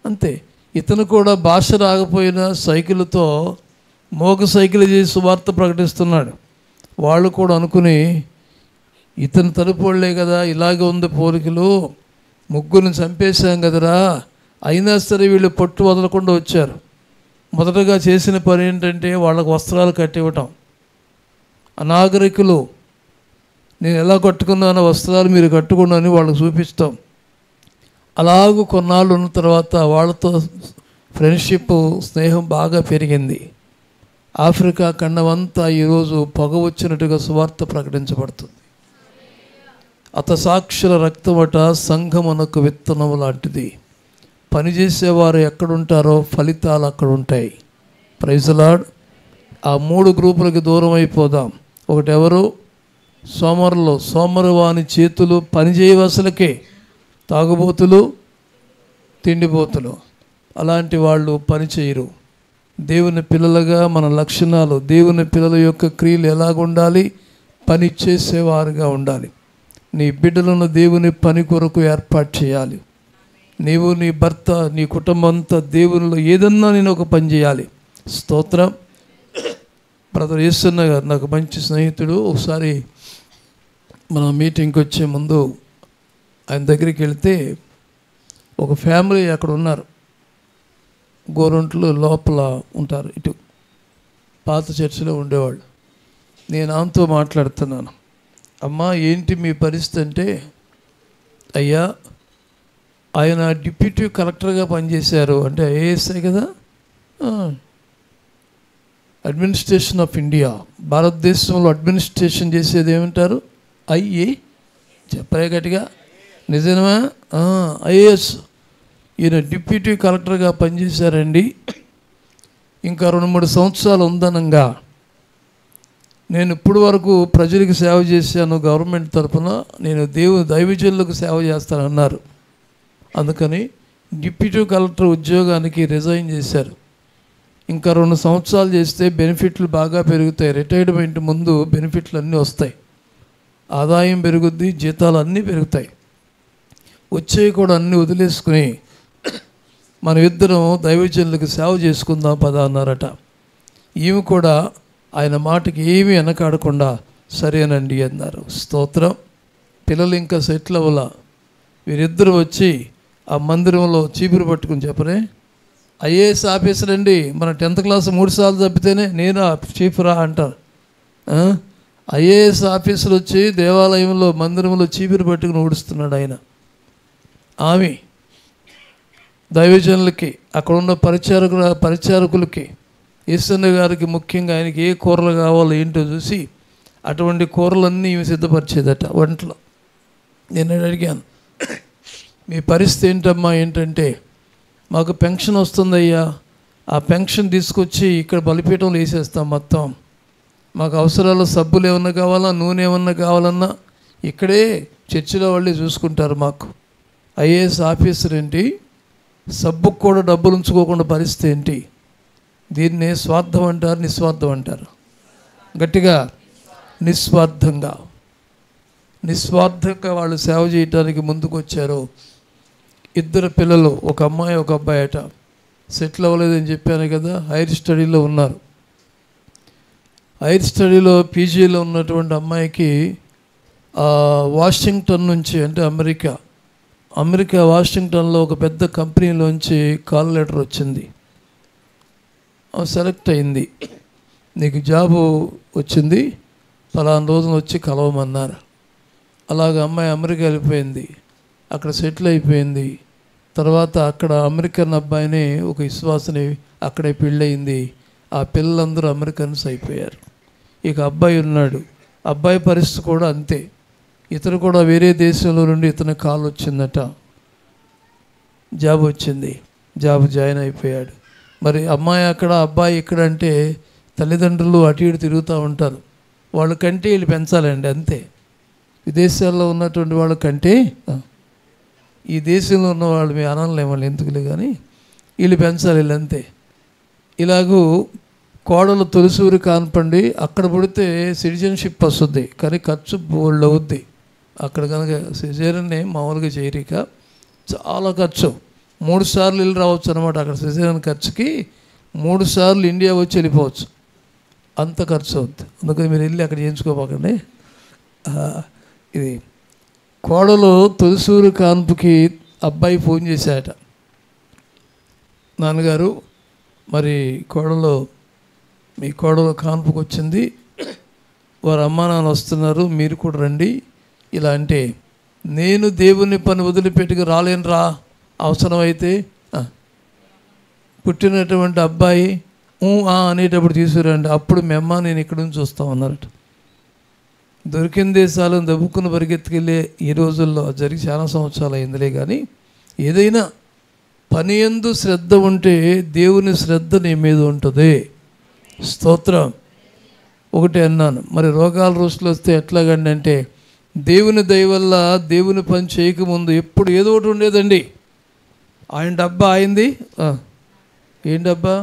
అంతే. ఇతను కూడా భాష రాకపోయినా సైకిల్తో మోగ సైకిల్ చేసి సువార్త ప్రకటిస్తున్నాడు. వాళ్ళు కూడా అనుకుని ఇతను తలుపు వాళ్ళే కదా, ఇలాగే ఉంది పోలికలు, ముగ్గురిని చంపేశాం కదరా, అయినా సరే వీళ్ళు పట్టు వదలకుండా వచ్చారు. మొదటగా చేసిన పని ఏంటంటే వాళ్ళకు వస్త్రాలు కట్టివ్వటం. అనాగరికులు, నేను ఎలా కట్టుకున్నానో వస్త్రాలు మీరు కట్టుకున్నాను వాళ్ళకు చూపిస్తాం. అలాగూ కొన్నాళ్ళు ఉన్న తర్వాత వాళ్ళతో ఫ్రెండ్షిప్, స్నేహం బాగా పెరిగింది. ఆఫ్రికా ఖండమంతా ఈరోజు పొగ వచ్చినట్టుగా సువార్త ప్రకటించబడుతుంది. అతసాక్షుల రక్తమట సంఘమునకు విత్తనం లాంటిది. పనిచేసేవారు ఎక్కడుంటారో ఫలితాలు అక్కడ ఉంటాయి. Praise the lord. ఆ 3 గ్రూపులకి దూరం అయిపోదాం. ఒకటి ఎవరు? సోమరులు. సోమరువాని చేతులు పని చేయవసలకే. తాగుబోతులు, తిండిబోతులు, అలాంటి వాళ్ళు పని చేయరు. దేవుని పిల్లలుగా మన లక్షణాలు, దేవుని పిల్లల యొక్క క్రియలు ఎలాగుండాలి? పని చేసేవారుగా ఉండాలి. నీ బిడ్డలను దేవుని పని కొరకు ఏర్పాటు చేయాలి. నీవు, నీ భర్త, నీ కుటుంబం అంతా దేవునిలో ఏదన్నా నేను ఒక పని చేయాలి. స్తోత్రం. బ్రదర్ యేసన్న గారు నాకు మంచి స్నేహితుడు. ఒకసారి మన మీటింగ్కి వచ్చే ముందు ఆయన దగ్గరికి వెళ్తే ఒక ఫ్యామిలీ అక్కడ ఉన్నారు. గోరంట్లు లోపల ఉంటారు, ఇటు పాత చర్చిలో ఉండేవాళ్ళు. నేను ఆమెతో మాట్లాడుతున్నాను. అమ్మా ఏంటి మీ పరిస్థితి అంటే, అయ్యా ఆయన డిప్యూటీ కలెక్టర్గా పనిచేశారు. అంటే ఐఏఎస్ఐ కదా, అడ్మినిస్ట్రేషన్ ఆఫ్ ఇండియా, భారతదేశంలో అడ్మినిస్ట్రేషన్ చేసేది ఏమంటారు? ఐఏ. చెప్పే గట్టిగా, నిజమా? ఐఏఎస్. ఈయన డిప్యూటీ కలెక్టర్గా పనిచేశారండి. ఇంకా 2-3 సంవత్సరాలు ఉందనంగా నేను ఇప్పుడు వరకు ప్రజలకు సేవ చేశాను, గవర్నమెంట్ తరఫున నేను దైవజనులకు సేవ చేస్తానన్నారు. అందుకని డిప్యూటీ కలెక్టర్ ఉద్యోగానికి రిజైన్ చేశారు. ఇంకా 2 సంవత్సరాలు చేస్తే బెనిఫిట్లు బాగా పెరుగుతాయి. రిటైర్మెంట్ ముందు బెనిఫిట్లు అన్నీ వస్తాయి, ఆదాయం పెరుగుద్ది, జీతాలు అన్నీ పెరుగుతాయి. వచ్చేవి కూడా అన్నీ వదిలేసుకుని మన ఇద్దరం దైవజనులకు సేవ చేసుకుందాం పదా అన్నారట. ఈమె కూడా ఆయన మాటకి ఏమీ వెనకాడకుండా సరేనండి అన్నారు. స్తోత్రం. పిల్లలు ఇంకా సెటిల్ అవ్వాల. వీరిద్దరు వచ్చి ఆ మందిరంలో చీపురు పట్టుకుని చెప్పరే, ఐఏఎస్ ఆఫీసర్ అండి, మన 10th క్లాస్ 3 సార్లు తప్పితేనే నేను చీపురా అంటారు. ఐఏఎస్ ఆఫీసర్ వచ్చి దేవాలయంలో మందిరంలో చీపురు పట్టుకుని ఊడుస్తున్నాడు ఆయన. ఆమె దైవజనులకి, అక్కడ ఉన్న పరిచారకులకి, యేసన్న గారికి ముఖ్యంగా ఆయనకి ఏ కూరలు కావాలో ఏంటో చూసి అటువంటి కూరలన్నీ ఇవి సిద్ధపరిచేదట వంటలో. నేను అడిగాను, మీ పరిస్థితి ఏంటమ్మా? ఏంటంటే మాకు పెన్షన్ వస్తుందయ్యా, ఆ పెన్షన్ తీసుకొచ్చి ఇక్కడ బలిపీఠంలో వేసేస్తాం మొత్తం. మాకు అవసరాలు సబ్బులు ఏమన్నా కావాలా, నూనె ఏమన్నా కావాలన్నా ఇక్కడే చర్చిలో వాళ్ళే చూసుకుంటారు. మాకు ఐఏఎస్ ఆఫీసర్ ఏంటి, సబ్బుకు కూడా డబ్బులు ఉంచుకోకుండా పరిస్థితి ఏంటి? దీన్నే స్వార్థం అంటారు, నిస్వార్థం అంటారు. గట్టిగా, నిస్వార్థంగా వాళ్ళు సేవ చేయడానికి ముందుకు వచ్చారు. 2 పిల్లలు, ఒక అమ్మాయి ఒక అబ్బాయి అట. సెటిల్ అవ్వలేదని చెప్పాను కదా, హైయర్ స్టడీలో ఉన్నారు. హైయర్ స్టడీలో పీజీలో ఉన్నటువంటి అమ్మాయికి వాషింగ్టన్ నుంచి, అంటే అమెరికా వాషింగ్టన్లో ఒక పెద్ద కంపెనీలోంచి కాల్ లెటర్ వచ్చింది. సెలెక్ట్ అయింది, నీకు జాబు వచ్చింది, పలానా రోజున వచ్చి కలవమన్నారు. అలాగ అమ్మాయి అమెరికా వెళ్ళిపోయింది, అక్కడ సెటిల్ అయిపోయింది. తర్వాత అక్కడ అమెరికన్ అబ్బాయిని, ఒక విశ్వాసని అక్కడే పెళ్ళయింది. ఆ పిల్లలందరూ అమెరికన్స్ అయిపోయారు. ఇక అబ్బాయి ఉన్నాడు, అబ్బాయి పరిస్థితి కూడా అంతే. ఇతను కూడా వేరే దేశంలో నుండి ఇతను కాల్ వచ్చిందట, జాబ్ వచ్చింది, జాయిన్ అయిపోయాడు. మరి అమ్మాయి అక్కడ, అబ్బాయి ఇక్కడ అంటే తల్లిదండ్రులు అటు ఇటు తిరుగుతూ ఉంటారు. వాళ్ళకంటే వీళ్ళు పెంచాలండి అంతే. విదేశాల్లో ఉన్నటువంటి వాళ్ళకంటే ఈ దేశంలో ఉన్న వాళ్ళు మీ అనలేము, వాళ్ళు ఎందుకులే, కానీ వీళ్ళు పెంచాలి వీళ్ళు అంతే. ఇలాగూ కోడలు తొలిసూరి కాన్పండి, అక్కడ పుడితే సిటిజన్షిప్ వస్తుంది, కానీ ఖర్చు బోల్డ్ అవుద్ది. అక్కడ కనుక సిజేరియన్ని మామూలుగా చేయరిక చాలా ఖర్చు, 3 సార్లు వెళ్ళి రావచ్చు అనమాట. అక్కడ సిజేరియన్ ఖర్చుకి 3 సార్లు ఇండియా వచ్చి వెళ్ళిపోవచ్చు, అంత ఖర్చు అవుద్ది. అందుకని మీరు వెళ్ళి అక్కడ చేయించుకోపోకండి. ఇది కోడలు తొలిసూరి కాన్పుకి అబ్బాయి ఫోన్ చేశాట, నాన్నగారు మరి మీ కోడలు కాన్పుకి వచ్చింది, వారు అమ్మా నాన్న వస్తున్నారు, మీరు కూడా రండి. ఇలా అంటే, నేను దేవుని పని వదిలిపెట్టుకు రాలేనురా, అవసరమైతే పుట్టినటువంటి అబ్బాయి అనేటప్పుడు తీసుకురండి, అప్పుడు మేమ్మ నేను ఇక్కడ నుంచి వస్తామన్నారట. దొరికిన దేశాలను దబ్బుకుని పరిగెత్తుకెళ్ళే ఈ రోజుల్లో జరిగి చాలా సంవత్సరాలు అయిందిలే. కానీ ఏదైనా పని యందు శ్రద్ధ ఉంటే దేవుని శ్రద్ధ నీ మీద ఉంటుంది. స్తోత్రం. ఒకటి అన్నాను, మరి రోగాల రోజులు వస్తే ఎట్లాగండి అంటే, దేవుని దయ వల్ల దేవుని పని చేయకముందు ఎప్పుడు ఏదో ఒకటి ఉండేదండి. ఆయన డబ్బా అయింది, ఏం డబ్బా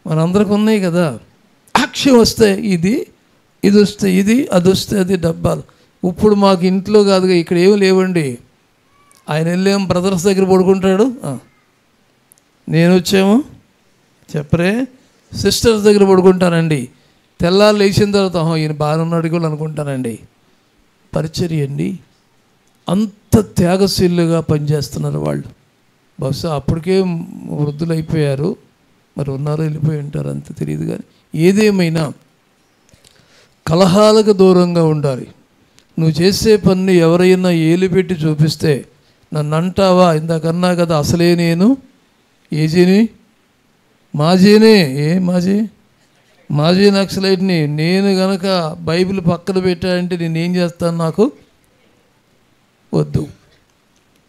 మనందరికి ఉన్నాయి కదా. అక్షయం వస్తే ఇది వస్తే ఇది, అది వస్తే అది డబ్బాలు. ఇప్పుడు మాకు ఇంట్లో కాదుగా, ఇక్కడ ఏమి లేవండి. ఆయన వెళ్ళేమో బ్రదర్స్ దగ్గర పడుకుంటాడు, నేను వచ్చేమో చెప్పరే సిస్టర్స్ దగ్గర పడుకుంటానండి. తెల్లారు లేచిన తర్వాత ఈయన బాగా ఉన్నాడు కూడా అనుకుంటానండి. పరిచర్య అండి, అంత త్యాగశీలుగా పనిచేస్తున్నారు వాళ్ళు. బహుశా అప్పటికే వృద్ధులు అయిపోయారు, మరి ఉన్నారో వెళ్ళిపోయి ఉంటారు, అంత తెలియదు. కానీ ఏదేమైనా కలహాలకు దూరంగా ఉండాలి. నువ్వు చేసే పని ఎవరైనా ఏలుపెట్టి చూపిస్తే నన్ను అంటావా, ఇందాకన్నా కదా అసలే నేను ఏజీని మాజీనే, మాజీ నక్సలైట్ని, నేను గనక బైబిల్ పక్కన పెట్టానంటే నేనేం చేస్తాను, నాకు వద్దు.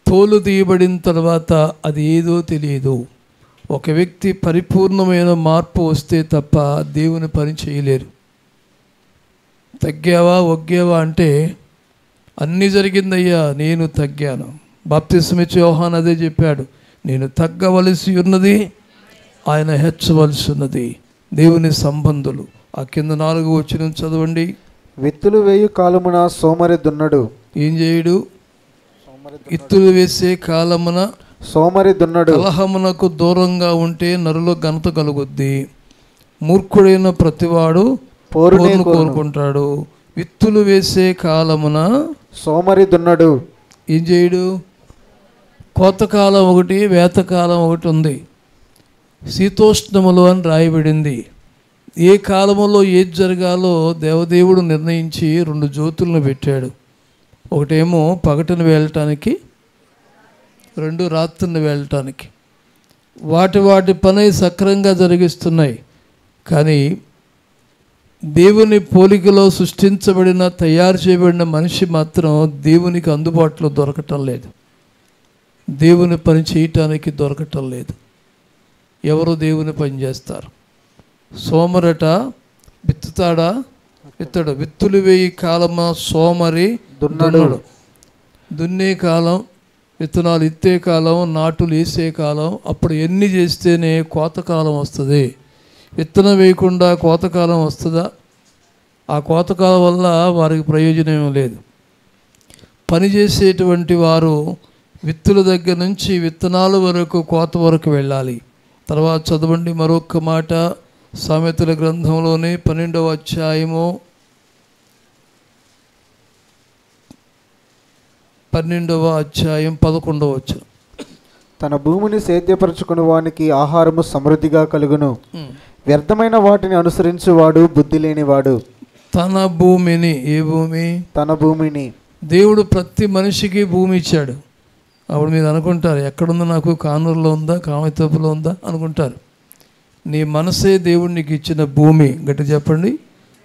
తోలు తీయబడిన తర్వాత అది ఏదో తెలియదు. ఒక వ్యక్తి పరిపూర్ణమైన మార్పు వస్తే తప్ప దేవుని పని చేయలేరు. తగ్గావా ఒగ్గావా అంటే అన్నీ జరిగిందయ్యా, నేను తగ్గాను. బాప్తిస్మం ఇచ్చే యోహాను అదే చెప్పాడు, నేను తగ్గవలసి ఉన్నది, ఆయన హెచ్చవలసి ఉన్నది. దేవుని సంబంధులు. ఆ కింద 4వ వచనం చదవండి. విత్తులు వేయు కాలమున సోమరి దున్నడు. ఏం చేయుడు? విత్తులు వేసే కాలమున సోమరి దున్నడు. కలహమునకు దూరంగా ఉంటే నరులో ఘనత కలుగుద్ది. మూర్ఖుడైన ప్రతివాడు పోరును కోరుకుంటాడు. విత్తులు వేసే కాలమున సోమరి దున్నడు. ఏం చేయుడు? కోతకాలం ఒకటి, వేతకాలం ఒకటి ఉంది. శీతోష్ణములు అని రాయబడింది. ఏ కాలములో ఏది జరగాలో దేవదేవుడు నిర్ణయించి 2 జ్యోతులను పెట్టాడు. ఒకటేమో పగటిని వెళ్ళటానికి, 2 రాత్రిని వెళ్ళటానికి. వాటి పని సక్రంగా జరిగిస్తున్నాయి. కానీ దేవుని పోలికలో సృష్టించబడిన, తయారు చేయబడిన మనిషి మాత్రం దేవునికి అందుబాటులో దొరకటం లేదు, దేవుని పని చేయటానికి దొరకటం లేదు. ఎవరు దేవుని పని చేస్తారు? సోమరట విత్తుతాడా? విత్తడు. విత్తులు వేయి కాలమా సోమరి దున్నడు. దున్నే కాలం, విత్తనాలు ఇత్తే కాలం, నాటులు వేసే కాలం. అప్పుడు ఎన్ని చేస్తేనే కోతకాలం వస్తుంది. విత్తనం వేయకుండా కోతకాలం వస్తుందా? ఆ కోతకాలం వల్ల వారికి ప్రయోజనం లేదు. పనిచేసేటువంటి వారు విత్తుల దగ్గర నుంచి విత్తనాల వరకు, కోత వరకు వెళ్ళాలి. తర్వాత చదవండి మరొక మాట, సామెతల గ్రంథంలోనే 12వ అధ్యాయము 11వ వచనం. తన భూమిని సేద్యపరచుకుని వానికి ఆహారము సమృద్ధిగా కలుగును. వ్యర్థమైన వాటిని అనుసరించువాడు బుద్ధి లేనివాడు. తన భూమిని, ఏ భూమి? తన భూమిని. దేవుడు ప్రతి మనిషికి భూమి ఇచ్చాడు. అప్పుడు మీరు అనుకుంటారు, ఎక్కడుందో, నాకు కానూరులో ఉందా, కామతోపులో ఉందా అనుకుంటారు. నీ మనసే దేవుడు నీకు ఇచ్చిన భూమి. గట్టి చెప్పండి,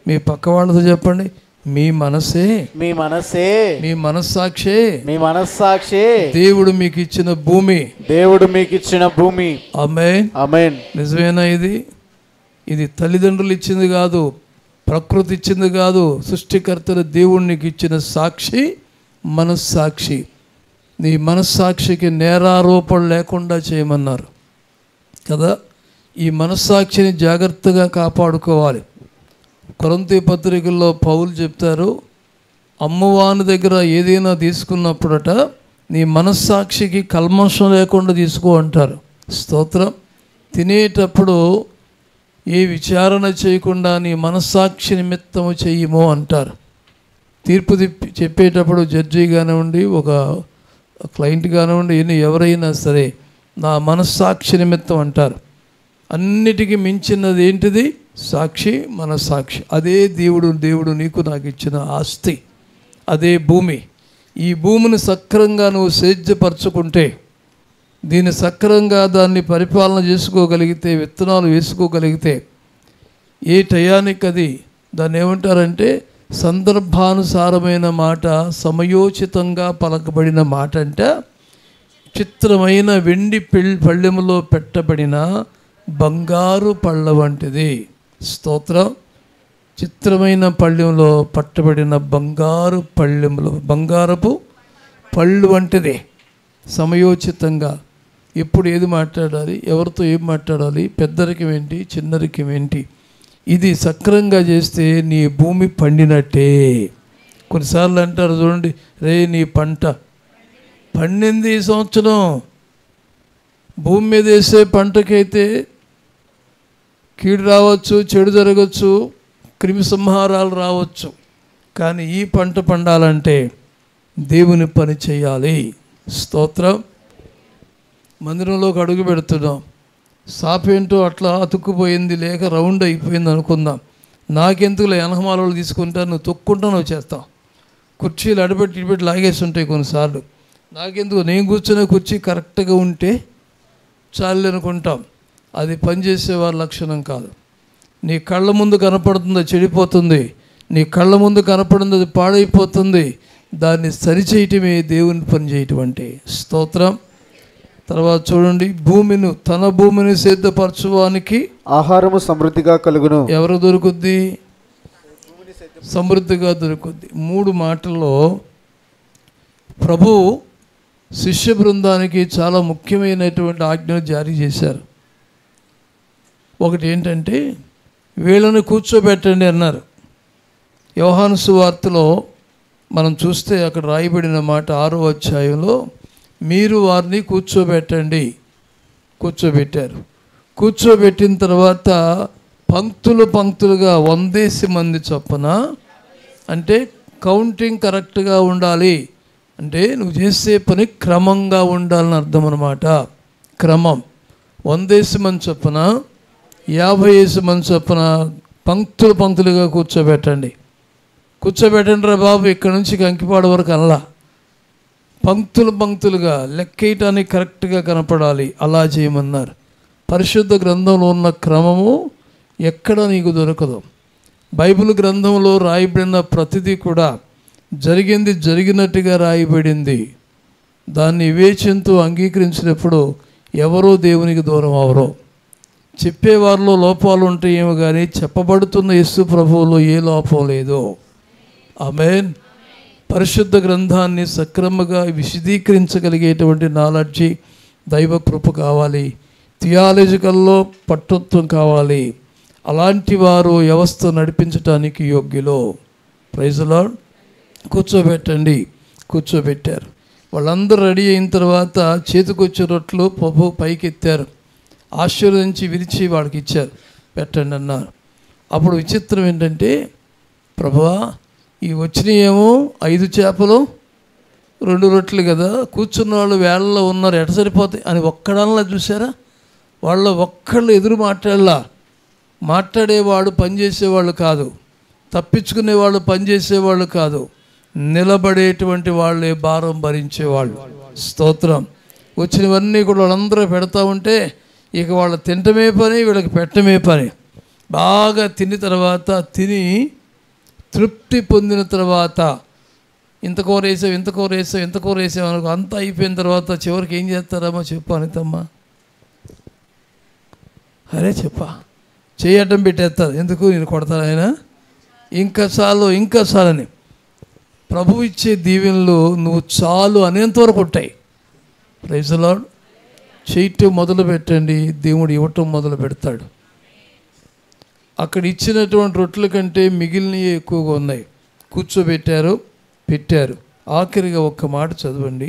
మీ పక్క వాళ్ళతో చెప్పండి, మీ మనసే, మీ మనసే, మీ మనస్సాక్షే, మీ మనస్సాక్షే దేవుడు మీకు ఇచ్చిన భూమి. దేవుడు మీకు ఇచ్చిన భూమి. ఆమేన్, ఆమేన్. నిజమేనా? ఇది తల్లిదండ్రులు ఇచ్చింది కాదు, ప్రకృతి ఇచ్చింది కాదు, సృష్టికర్తల దేవుడు నీకు ఇచ్చిన సాక్షి మనస్సాక్షి. నీ మనస్సాక్షికి నేరారోపణ లేకుండా చేయమన్నారు కదా. ఈ మనస్సాక్షిని జాగ్రత్తగా కాపాడుకోవాలి. కొరింథీ పత్రికల్లో పౌలు చెప్తారు, అమ్మవాని దగ్గర ఏదైనా తీసుకున్నప్పుడట నీ మనస్సాక్షికి కల్మషం లేకుండా తీసుకో అంటారు. స్తోత్రం. తినేటప్పుడు ఏ విచారణ చేయకుండా నీ మనస్సాక్షి నిమిత్తము చెయ్యము అంటారు. తీర్పు చెప్పేటప్పుడు జడ్జి కానివ్వండి, ఒక క్లయింట్ కానివ్వండి, ఎవరైనా సరే నా మనస్సాక్షి నిమిత్తం అంటారు. అన్నిటికీ మించినది ఏంటిది? సాక్షి, మనస్సాక్షి. అదే దేవుడు నీకు నాకు ఇచ్చిన ఆస్తి, అదే భూమి. ఈ భూమిని సక్రంగా నువ్వు సేద్యపరచుకుంటే, దీన్ని సక్రంగా దాన్ని పరిపాలన చేసుకోగలిగితే, విత్తనాలు వేసుకోగలిగితే, ఏ టయానికి అది దాన్ని ఏమంటారంటే సందర్భానుసారమైన మాట, సమయోచితంగా పలకబడిన మాట. అంటే చిత్రమైన వెండి పళ్ళెములో పెట్టబడిన బంగారు పళ్ళ వంటిది. స్తోత్రం. చిత్రమైన పళ్ళెంలో పట్టబడిన బంగారపు పళ్ళు వంటిది. సమయోచితంగా ఎప్పుడు ఏది మాట్లాడాలి, ఎవరితో ఏం మాట్లాడాలి, పెద్దరికం ఏంటి, చిన్నరికం ఏంటి, ఇది సక్రంగా చేస్తే నీ భూమి పండినట్టే. కొన్నిసార్లు అంటారు చూడండి, రే నీ పంట పండింది ఈ సంవత్సరం. భూమి మీద వేసే పంటకైతే కీడు రావచ్చు, చెడు జరగచ్చు, క్రిమి సంహారాలు రావచ్చు. కానీ ఈ పంట పండాలంటే దేవుని పని చేయాలి. స్తోత్రం. మందిరంలోకి అడుగు పెడుతున్నాం, సాపేంటో అట్లా అతుక్కుపోయింది, లేక రౌండ్ అయిపోయింది అనుకుందాం. నాకెందుకులే ఎనహమాలలో తీసుకుంటా, నువ్వు తొక్కుంటా నువ్వు చేస్తావు. కుర్చీలు అడబెట్టి ఇటుపెట్టి లాగేసి ఉంటాయి కొన్నిసార్లు. నాకెందుకు, నేను కూర్చునే కుర్చీ కరెక్ట్గా ఉంటే చాలు అనుకుంటాం. అది పనిచేసే వారి లక్షణం కాదు. నీ కళ్ళ ముందు కనపడుతుంది చెడిపోతుంది, నీ కళ్ళ ముందు కనపడింది అది పాడైపోతుంది. దాన్ని సరిచేయటమే దేవుని పని చేయటం అంటే. స్తోత్రం. తర్వాత చూడండి, తన భూమిని సిద్ధపరచువానికి ఆహారము సమృద్ధిగా కలుగును. ఎవరు దొరుకుద్ది? సమృద్ధిగా దొరుకుద్ది. 3 మాటల్లో ప్రభు శిష్య బృందానికి చాలా ముఖ్యమైనటువంటి ఆజ్ఞలు జారీ చేశారు. ఒకటి ఏంటంటే, వీళ్ళని కూర్చోబెట్టండి అన్నారు. యోహాను సువార్తలో మనం చూస్తే అక్కడ రాయబడిన మాట 6వ అధ్యాయంలో, మీరు వారిని కూర్చోబెట్టారు. కూర్చోబెట్టిన తర్వాత పంక్తులుగా 100 మంది చొప్పున, అంటే కౌంటింగ్ కరెక్ట్గా ఉండాలి. అంటే నువ్వు చేసే పని క్రమంగా ఉండాలని అర్థం అన్నమాట. క్రమం. 100 మంది చొప్పున, 50 మంది చొప్పున పంక్తులుగా కూర్చోబెట్టండి రా బాబు, ఇక్కడ నుంచి కంకిపాడు వరకు అనలా. పంక్తులుగా లెక్కేయటానికి కరెక్ట్గా కనపడాలి. అలా చేయమన్నారు. పరిశుద్ధ గ్రంథంలో ఉన్న క్రమము ఎక్కడ నీకు దొరకదు. బైబిల్ గ్రంథంలో రాయబడిన ప్రతిదీ కూడా జరిగినట్టుగా రాయబడింది. దాన్ని వివేచనతో అంగీకరించినప్పుడు ఎవరో దేవునికి దూరం అవరో. చెప్పేవారిలో లోపాలు ఉంటాయేమో కానీ చెప్పబడుతున్న యేసు ప్రభువులో ఏ లోపం లేదో. ఆమేన్. పరిశుద్ధ గ్రంథాన్ని సక్రమంగా విశదీకరించగలిగేటువంటి నాలెడ్జి, దైవ కృప కావాలి. థియాలజికల్లో పట్టుత్వం కావాలి. అలాంటి వారు వ్యవస్థ నడిపించడానికి యోగ్యులు. Praise the lord. కూర్చోబెట్టారు. వాళ్ళందరూ రెడీ అయిన తర్వాత చేతికొచ్చే రొట్టెలు ప్రభు పైకెత్తారు, ఆశీర్వదించి విరిచి వాడికి ఇచ్చారు. పెట్టండి అన్నారు. అప్పుడు విచిత్రం ఏంటంటే, ప్రభువా ఈ వచ్చినాయేమో 5 చేపలు 2 రొట్టెలు కదా, కూర్చున్న వాళ్ళు వేళ్ళలో ఉన్నారు, ఎట సరిపోతాయి అని ఒక్కడల్లా చూసారా? వాళ్ళ ఒక్కళ్ళు ఎదురు మాట్లాడేవాడు పనిచేసేవాళ్ళు కాదు, తప్పించుకునేవాళ్ళు పనిచేసేవాళ్ళు కాదు, నిలబడేటువంటి వాళ్ళే భారం భరించేవాళ్ళు. స్తోత్రం. వచ్చినవన్నీ కూడా వాళ్ళందరూ పెడతా ఉంటే ఇక వాళ్ళు తినటమే పని, వీళ్ళకి పెట్టమే పని. బాగా తిని తృప్తి పొందిన తర్వాత ఇంత కూర వేసావు అనుకో. అంతా అయిపోయిన తర్వాత చివరికి ఏం చేస్తారమ్మా చెప్పు అనితమ్మా? అరే చెప్పా, చేయటం పెట్టేస్తారు. ఎందుకు? నేను కొడతాను ఆయన, ఇంకా చాలని. ప్రభు ఇచ్చే దీవెనలు నువ్వు చాలు అనేంతవరకు ఉంటాయి. Praise the lord. చేయటం మొదలు పెట్టండి, దేవుడు ఇవ్వటం మొదలు పెడతాడు. అక్కడ ఇచ్చినటువంటి రొట్టెల కంటే మిగిలినవి ఎక్కువగా ఉన్నాయి. కూర్చోబెట్టారు, పెట్టారు. ఆఖరిగా ఒక్క మాట చదవండి.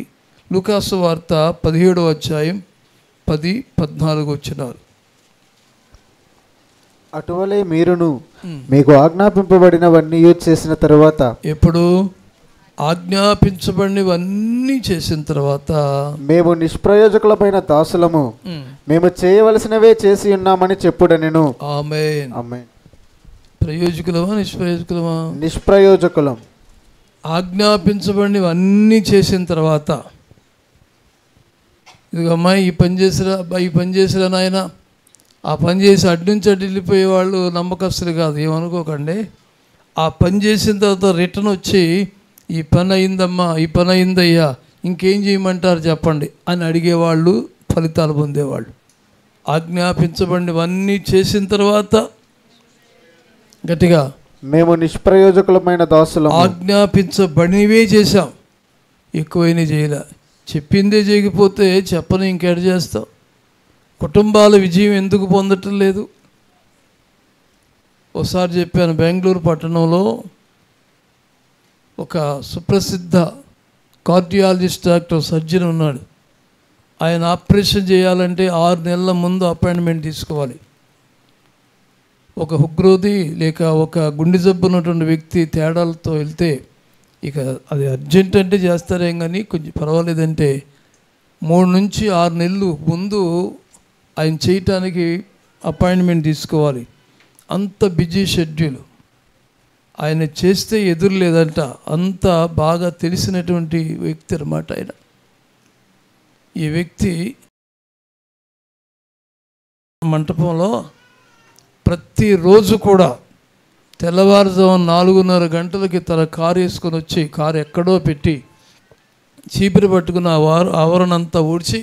లూకాసు వార్త 17వ అధ్యాయం 10-14 వచనాలు. అటువలే మీరును మీకు ఆజ్ఞాపింపబడినవన్నీ చేసిన తరువాత, ఎప్పుడు ఆజ్ఞాపించబడినవన్నీ చేసిన తర్వాత, మేము నిష్ప్రయోజకులమైన దాసులము, మేము చేయవలసినవే చేసి ఉన్నామని చెప్పుడనెను. ఆమేన్. ఆమేన్. ప్రయోజకులమా నిష్ప్రయోజకులమా? నిష్ప్రయోజకులం. ఆజ్ఞాపించబడినవన్నీ చేసిన తర్వాత, ఇదిగో అమ్మాయి ఈ పని చేసిరా, ఈ పని చేసిరా నాయన, ఆ పని చేసి అడ్డు నుంచి అడ్డు వెళ్ళిపోయే వాళ్ళు నమ్మకస్తులు కాదు, ఏమనుకోకండి. ఆ పని చేసిన తర్వాత రిటర్న్ వచ్చి ఈ పని అయిందమ్మా, ఈ పని అయిందయ్యా, ఇంకేం చేయమంటారు చెప్పండి అని అడిగేవాళ్ళు ఫలితాలు పొందేవాళ్ళు. ఆజ్ఞాపించబడినవన్నీ చేసిన తర్వాత గట్టిగా, మేము నిష్ప్రయోజకులమైన దాసులము. ఆజ్ఞాపించబడినవే చేశాం, ఎక్కువైనా చేయలే. చెప్పిందే చేయకపోతే చెప్పని ఇంకెడ చేస్తాం? కుటుంబాల విజయం ఎందుకు పొందటం లేదు? ఒకసారి చెప్పాను, బెంగళూరు పట్టణంలో ఒక సుప్రసిద్ధ కార్డియాలజిస్ట్, డాక్టర్, సర్జన్ ఉన్నాడు. ఆయన ఆపరేషన్ చేయాలంటే 6 నెలల ముందు అపాయింట్మెంట్ తీసుకోవాలి. ఒక హృద్రోగి లేక ఒక గుండె జబ్బు ఉన్నటువంటి వ్యక్తి తేడాలతో వెళ్తే ఇక అది అర్జెంట్ అంటే చేస్తారేం, కానీ కొంచెం పర్వాలేదంటే 3 నుంచి 6 నెలలు ముందు ఆయన చేయటానికి అపాయింట్మెంట్ తీసుకోవాలి. అంత బిజీ షెడ్యూల్. ఆయన చేస్తే ఎదురు లేదంట, అంత బాగా తెలిసినటువంటి వ్యక్తి అన్నమాట ఆయన. ఈ వ్యక్తి మంటపంలో ప్రతిరోజు కూడా తెల్లవారుజామున 4:30 గంటలకి తన కారు వేసుకొని వచ్చి, కారు ఎక్కడో పెట్టి చీపిరి పట్టుకున్న ఆవరణ అంతా ఊడ్చి,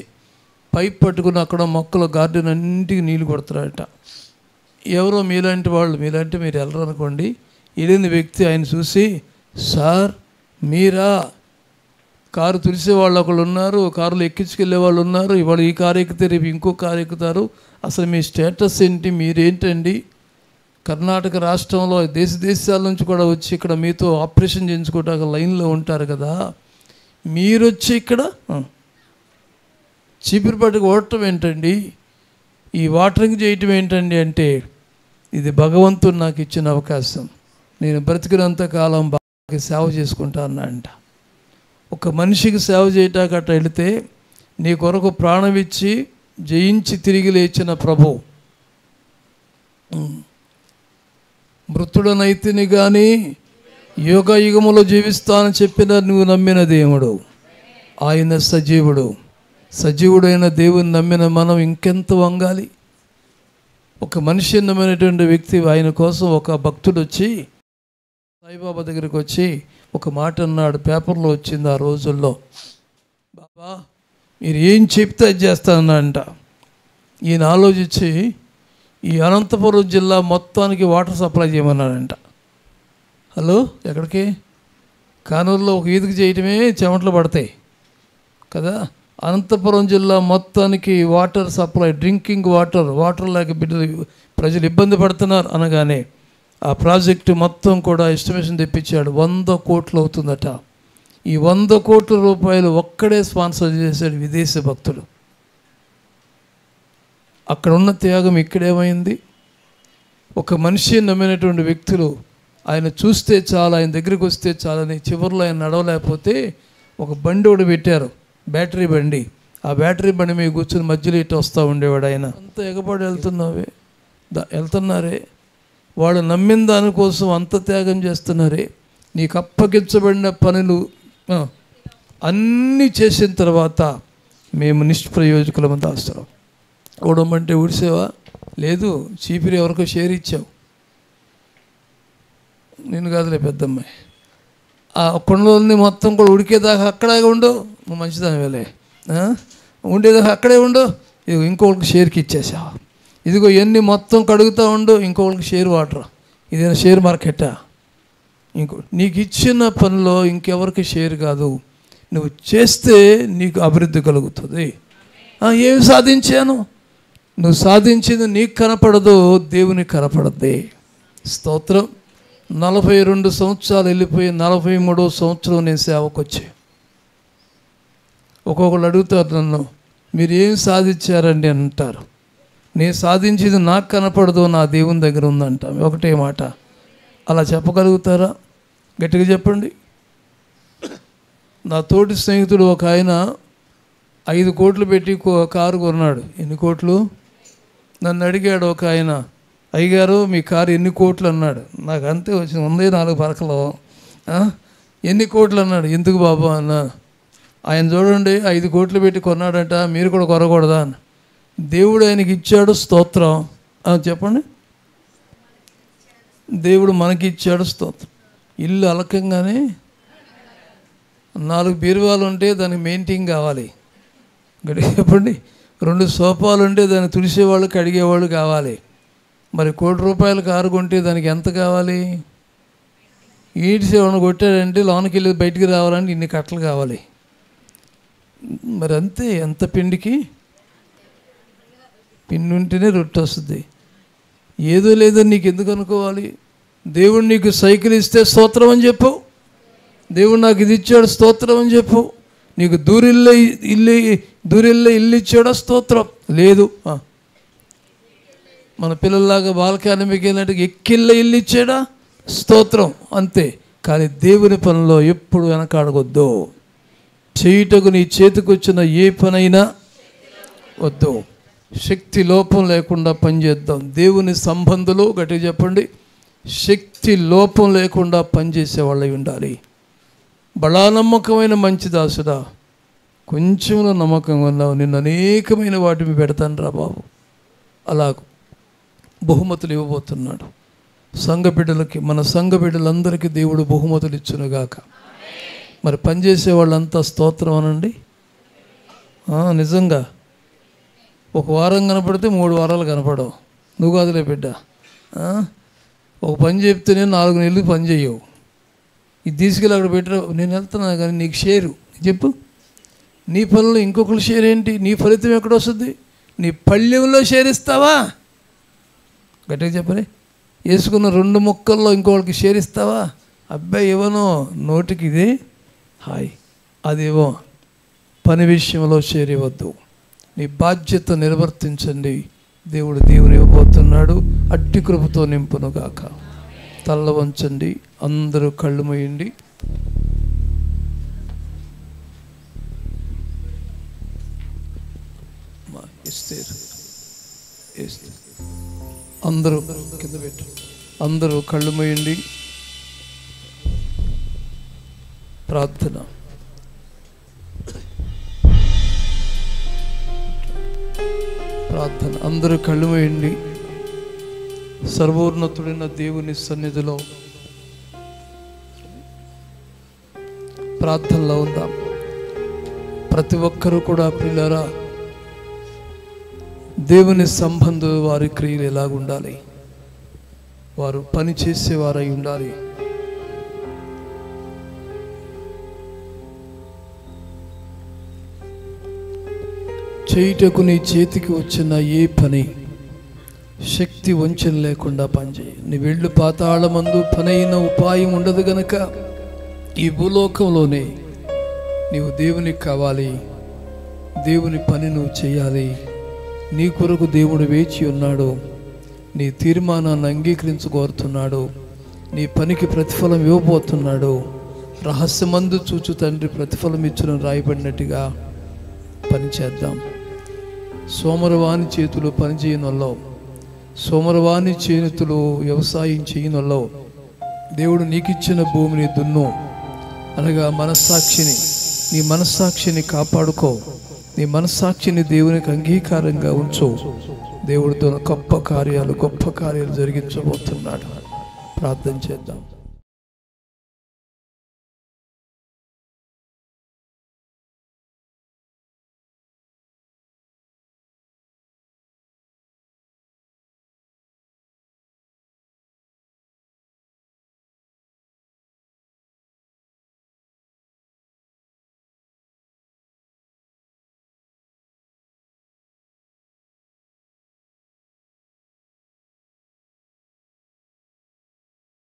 పైప్ పట్టుకుని అక్కడ మొక్కలు గార్డెన్ అన్నింటికి నీళ్ళు కొడతారట. ఎవరో మీలాంటి వాళ్ళు, మీలాంటి మీరు వెళ్ళరు అనుకోండి, వెళ్ళిన వ్యక్తి ఆయన చూసి, సార్ మీరా, కారు తులిసే వాళ్ళు ఒకళ్ళు ఉన్నారు, కారులో ఎక్కించుకెళ్ళే వాళ్ళు ఉన్నారు, ఇవాళ ఈ కారు ఎక్కితే రేపు ఇంకో కారు ఎక్కుతారు, అసలు మీ స్టేటస్ ఏంటి, మీరేంటండి, కర్ణాటక రాష్ట్రంలో దేశాల నుంచి కూడా వచ్చి ఇక్కడ మీతో ఆపరేషన్ చేయించుకోవటానికి లైన్లో ఉంటారు కదా, మీరు వచ్చి ఇక్కడ చీపిరి పట్టుకు ఓడటం ఏంటండి, ఈ వాటరింగ్ చేయటం ఏంటండి అంటే, ఇది భగవంతుడు నాకు ఇచ్చిన అవకాశం, నేను బ్రతికినంత కాలం బాగా సేవ చేసుకుంటాను అంట. ఒక మనిషికి సేవ చేయటానికి అట్లా వెళితే నీ కొరకు ప్రాణం ఇచ్చి జయించి తిరిగి లేచిన ప్రభు, మృతుడనైతిని కానీ యుగ యుగములో జీవిస్తానని చెప్పిన నువ్వు నమ్మిన దేవుడు ఆయన సజీవుడు. సజీవుడైన దేవుని నమ్మిన మనం ఇంకెంత వంగాలి? ఒక మనిషి నమ్మినటువంటి వ్యక్తి, ఆయన కోసం ఒక భక్తుడు వచ్చి సాయిబాబా దగ్గరికి వచ్చి ఒక మాట అన్నాడు, పేపర్లో వచ్చింది ఆ రోజుల్లో, బాబా మీరు ఏం చెప్తే అది చేస్తానంట. ఈయన ఆలోచించి ఈ అనంతపురం జిల్లా మొత్తానికి వాటర్ సప్లై చేయమన్నాడంట. హలో, ఎక్కడికి? కానూరులో ఒక ఈదికి చేయటమే చెమటలు పడతాయి కదా. అనంతపురం జిల్లా మొత్తానికి వాటర్ సప్లై, డ్రింకింగ్ వాటర్ లేక ప్రజలు ఇబ్బంది పడుతున్నారు అనగానే ఆ ప్రాజెక్టు మొత్తం కూడా ఎస్టిమేషన్ తెప్పించాడు. 100 కోట్లు అవుతుందట. ఈ 100 కోట్ల రూపాయలు ఒక్కడే స్పాన్సర్ చేశాడు విదేశీ భక్తుడు. అక్కడ ఉన్న త్యాగం ఇక్కడేమైంది? ఒక మనిషి నమ్మినటువంటి వ్యక్తులు, ఆయన చూస్తే చాలా, ఆయన దగ్గరికి వస్తే చాలని, చివరిలో ఆయన నడవలేకపోతే ఒక బండి ఒకటి పెట్టారు, బ్యాటరీ బండి. ఆ బ్యాటరీ బండి మీద కూర్చొని మధ్యలో ఇటు వస్తూ ఉండేవాడు ఆయన. అంత ఎగబడి వెళ్తున్నారే, వాడు నమ్మిన దానికోసం అంత త్యాగం చేస్తున్నారే. నీకు అప్పగించబడిన పనులు అన్నీ చేసిన తర్వాత మేము నిష్ప్రయోజకులము దాస్తున్నాం. ఊడమంటే ఊడిసేవా? లేదు, చీపిరి ఎవరికో షేర్ ఇచ్చావు, నేను కాదులే పెద్దమ్మాయి. ఆ కొండలన్నీ మొత్తం కూడా ఉడికేదాకా అక్కడే ఉండు, నువ్వు మంచిదాని వేలే, ఉండేదాకా అక్కడే ఉండు, ఇదిగో ఇంకొకరికి షేర్కి ఇచ్చేసావు, ఇదిగో ఎన్ని మొత్తం కడుగుతూ ఉండు, ఇంకొకరికి షేర్ వాటర్, ఇదేనా షేర్ మార్కెటా? నీకు ఇచ్చిన పనిలో ఇంకెవరికి షేర్ కాదు, నువ్వు చేస్తే నీకు అభివృద్ధి కలుగుతుంది. ఏమి సాధించాను? నువ్వు సాధించింది నీకు కనపడదు, దేవునికి కనపడద్ది. స్తోత్రం. 42 సంవత్సరాలు వెళ్ళిపోయి 43వ సంవత్సరం నేను సేవకు వచ్చి ఒక్కొక్కరు అడుగుతారు నన్ను, మీరు ఏం సాధించారండి అంటారు. నేను సాధించేది నాకు కనపడదు, నా దేవుని దగ్గర ఉందంట. ఒకటే మాట. అలా చెప్పగలుగుతారా? గట్టిగా చెప్పండి. నా తోటి స్నేహితుడు ఒక ఆయన 5 కోట్లు పెట్టి కారు కొన్నాడు. ఎన్ని కోట్లు? నన్ను అడిగాడు ఒక ఆయన, అయ్యగారు మీ కారు ఎన్ని కోట్లు అన్నాడు. నాకు అంతే వచ్చింది, ఉంది 4 పరకలు. ఎన్ని కోట్లు అన్నాడు. ఎందుకు బాబు అన్న. ఆయన చూడండి 5 కోట్లు పెట్టి కొన్నాడంట, మీరు కూడా కొనకూడదా అని. దేవుడు ఆయనకి ఇచ్చాడు, స్తోత్రం. చెప్పండి. దేవుడు మనకి ఇచ్చాడు, స్తోత్రం. ఇల్లు అలకంగానే 4 బీరువాలు ఉంటే దానికి మెయింటైన్ కావాలి. గట్టిగా చెప్పండి. 2 సోఫాలు ఉంటే దాన్ని తుడిసేవాళ్ళు కడిగేవాళ్ళు కావాలి. మరి ₹1,00,00,000 కారు కొంటే దానికి ఎంత కావాలి? ఈడ్స్ ఏమైనా కొట్టాడంటే లోనికి వెళ్ళి బయటికి రావాలంటే ఇన్ని కట్టలు కావాలి. మరి అంతే. ఎంత పిండికి పిండి ఉంటేనే రొట్టె వస్తుంది. ఏదో లేదో నీకు ఎందుకు అనుకోవాలి? దేవుడు నీకు సైకిల్ ఇస్తే స్తోత్రం అని చెప్పు. దేవుడు నాకు ఇది ఇచ్చాడు, స్తోత్రం అని చెప్పు. నీకు దూరిల్లే ఇల్లు ఇచ్చాడో స్తోత్రం. లేదు, మన పిల్లల్లాగా బాలకానికి వెళ్ళినట్టు ఎక్కిళ్ళ ఇల్లు ఇచ్చాడా, స్తోత్రం. అంతే. కానీ దేవుని పనిలో ఎప్పుడు వెనకాడవద్దు. చేయుటకు నీ చేతికి వచ్చిన ఏ పనైనా వద్దు. శక్తి లోపం లేకుండా పనిచేద్దాం. దేవుని సంబంధులు, గట్టిగా చెప్పండి, శక్తి లోపం లేకుండా పనిచేసే వాళ్ళై ఉండాలి. బడా నమ్మకమైన మంచి దాసుడా, కొంచెంలో నమ్మకంగా ఉన్నావు, నిన్ను అనేకమైన వాటిని పెడతాను రా బాబు. అలా బహుమతులు ఇవ్వబోతున్నాడు సంఘ బిడ్డలకి. మన సంఘ బిడ్డలందరికీ దేవుడు బహుమతులు ఇచ్చునుగాక. మరి పనిచేసే వాళ్ళంతా స్తోత్రం అనండి. నిజంగా ఒక వారం కనపడితే 3 వారాలు కనపడవు. నువ్వు కాదులే బిడ్డ. ఒక పని చెప్తేనే 4 నెలలు పని చేయవు. ఇది తీసుకెళ్ళి అక్కడ పెట్టరా, నేను వెళ్తున్నా కానీ నీకు షేరు చెప్పు. నీ పనులు ఇంకొకరు షేర్ ఏంటి? నీ ఫలితం ఎక్కడ వస్తుంది? నీ పళ్ళెంలో షేర్ ఇస్తావా? గట్టిగా చెప్పని. వేసుకున్న 2 ముక్కల్లో ఇంకొకరికి షేర్ ఇస్తావా? అబ్బాయి ఇవ్వను, నోటికి ఇది హాయ్, అదేవో. పని విషయంలో షేర్ ఇవ్వద్దు. నీ బాధ్యత నిర్వర్తించండి. దేవుడు ఇవ్వబోతున్నాడు. అట్టి కృపతో నింపునుగాక. తల్ల వంచండి, అందరూ కళ్ళు మూయండి. అందరూ కింద పెట్టు. అందరూ కళ్ళు మూయండి. ప్రార్థన. ప్రార్థన. అందరూ కళ్ళు మూయండి. సర్వోన్నతుడైన దేవుని సన్నిధిలో ప్రార్థనలో ఉందాం. ప్రతి ఒక్కరూ కూడా ప్రియులారా, దేవుని సంబంధం వారి క్రియలు ఎలాగుండాలి? వారు పని చేసేవారై ఉండాలి. చేయుటకు నీ చేతికి వచ్చిన ఏ పని శక్తి వంచన లేకుండా పనిచేయి. నీ వెళ్ళు పాతాళమందు పనైన ఉపాయం ఉండదు గనక ఈ భూలోకంలోనే నీవు దేవునికి కావాలి. దేవుని పని నువ్వు చేయాలి. నీ కొరకు దేవుడు వేచి ఉన్నాడు. నీ తీర్మానాన్ని అంగీకరించుకోరుతున్నాడు. నీ పనికి ప్రతిఫలం ఇవ్వబోతున్నాడు. రహస్యమందు చూచు తండ్రి ప్రతిఫలం ఇచ్చిన రాయబడినట్టుగా పనిచేద్దాం. సోమరవాణి చేతులు పనిచేయనొల్లో, సోమరవాణి చేతులు వ్యవసాయం చేయనొల్లో దేవుడు నీకిచ్చిన భూమిని దున్ను. అనగా మనస్సాక్షిని, నీ మనస్సాక్షిని కాపాడుకో. నీ మనస్సాక్షిని దేవునికి అంగీకారంగా ఉంచు. దేవుడితో గొప్ప కార్యాలు జరిగించబోతున్నాడు. ప్రార్థన చేద్దాం.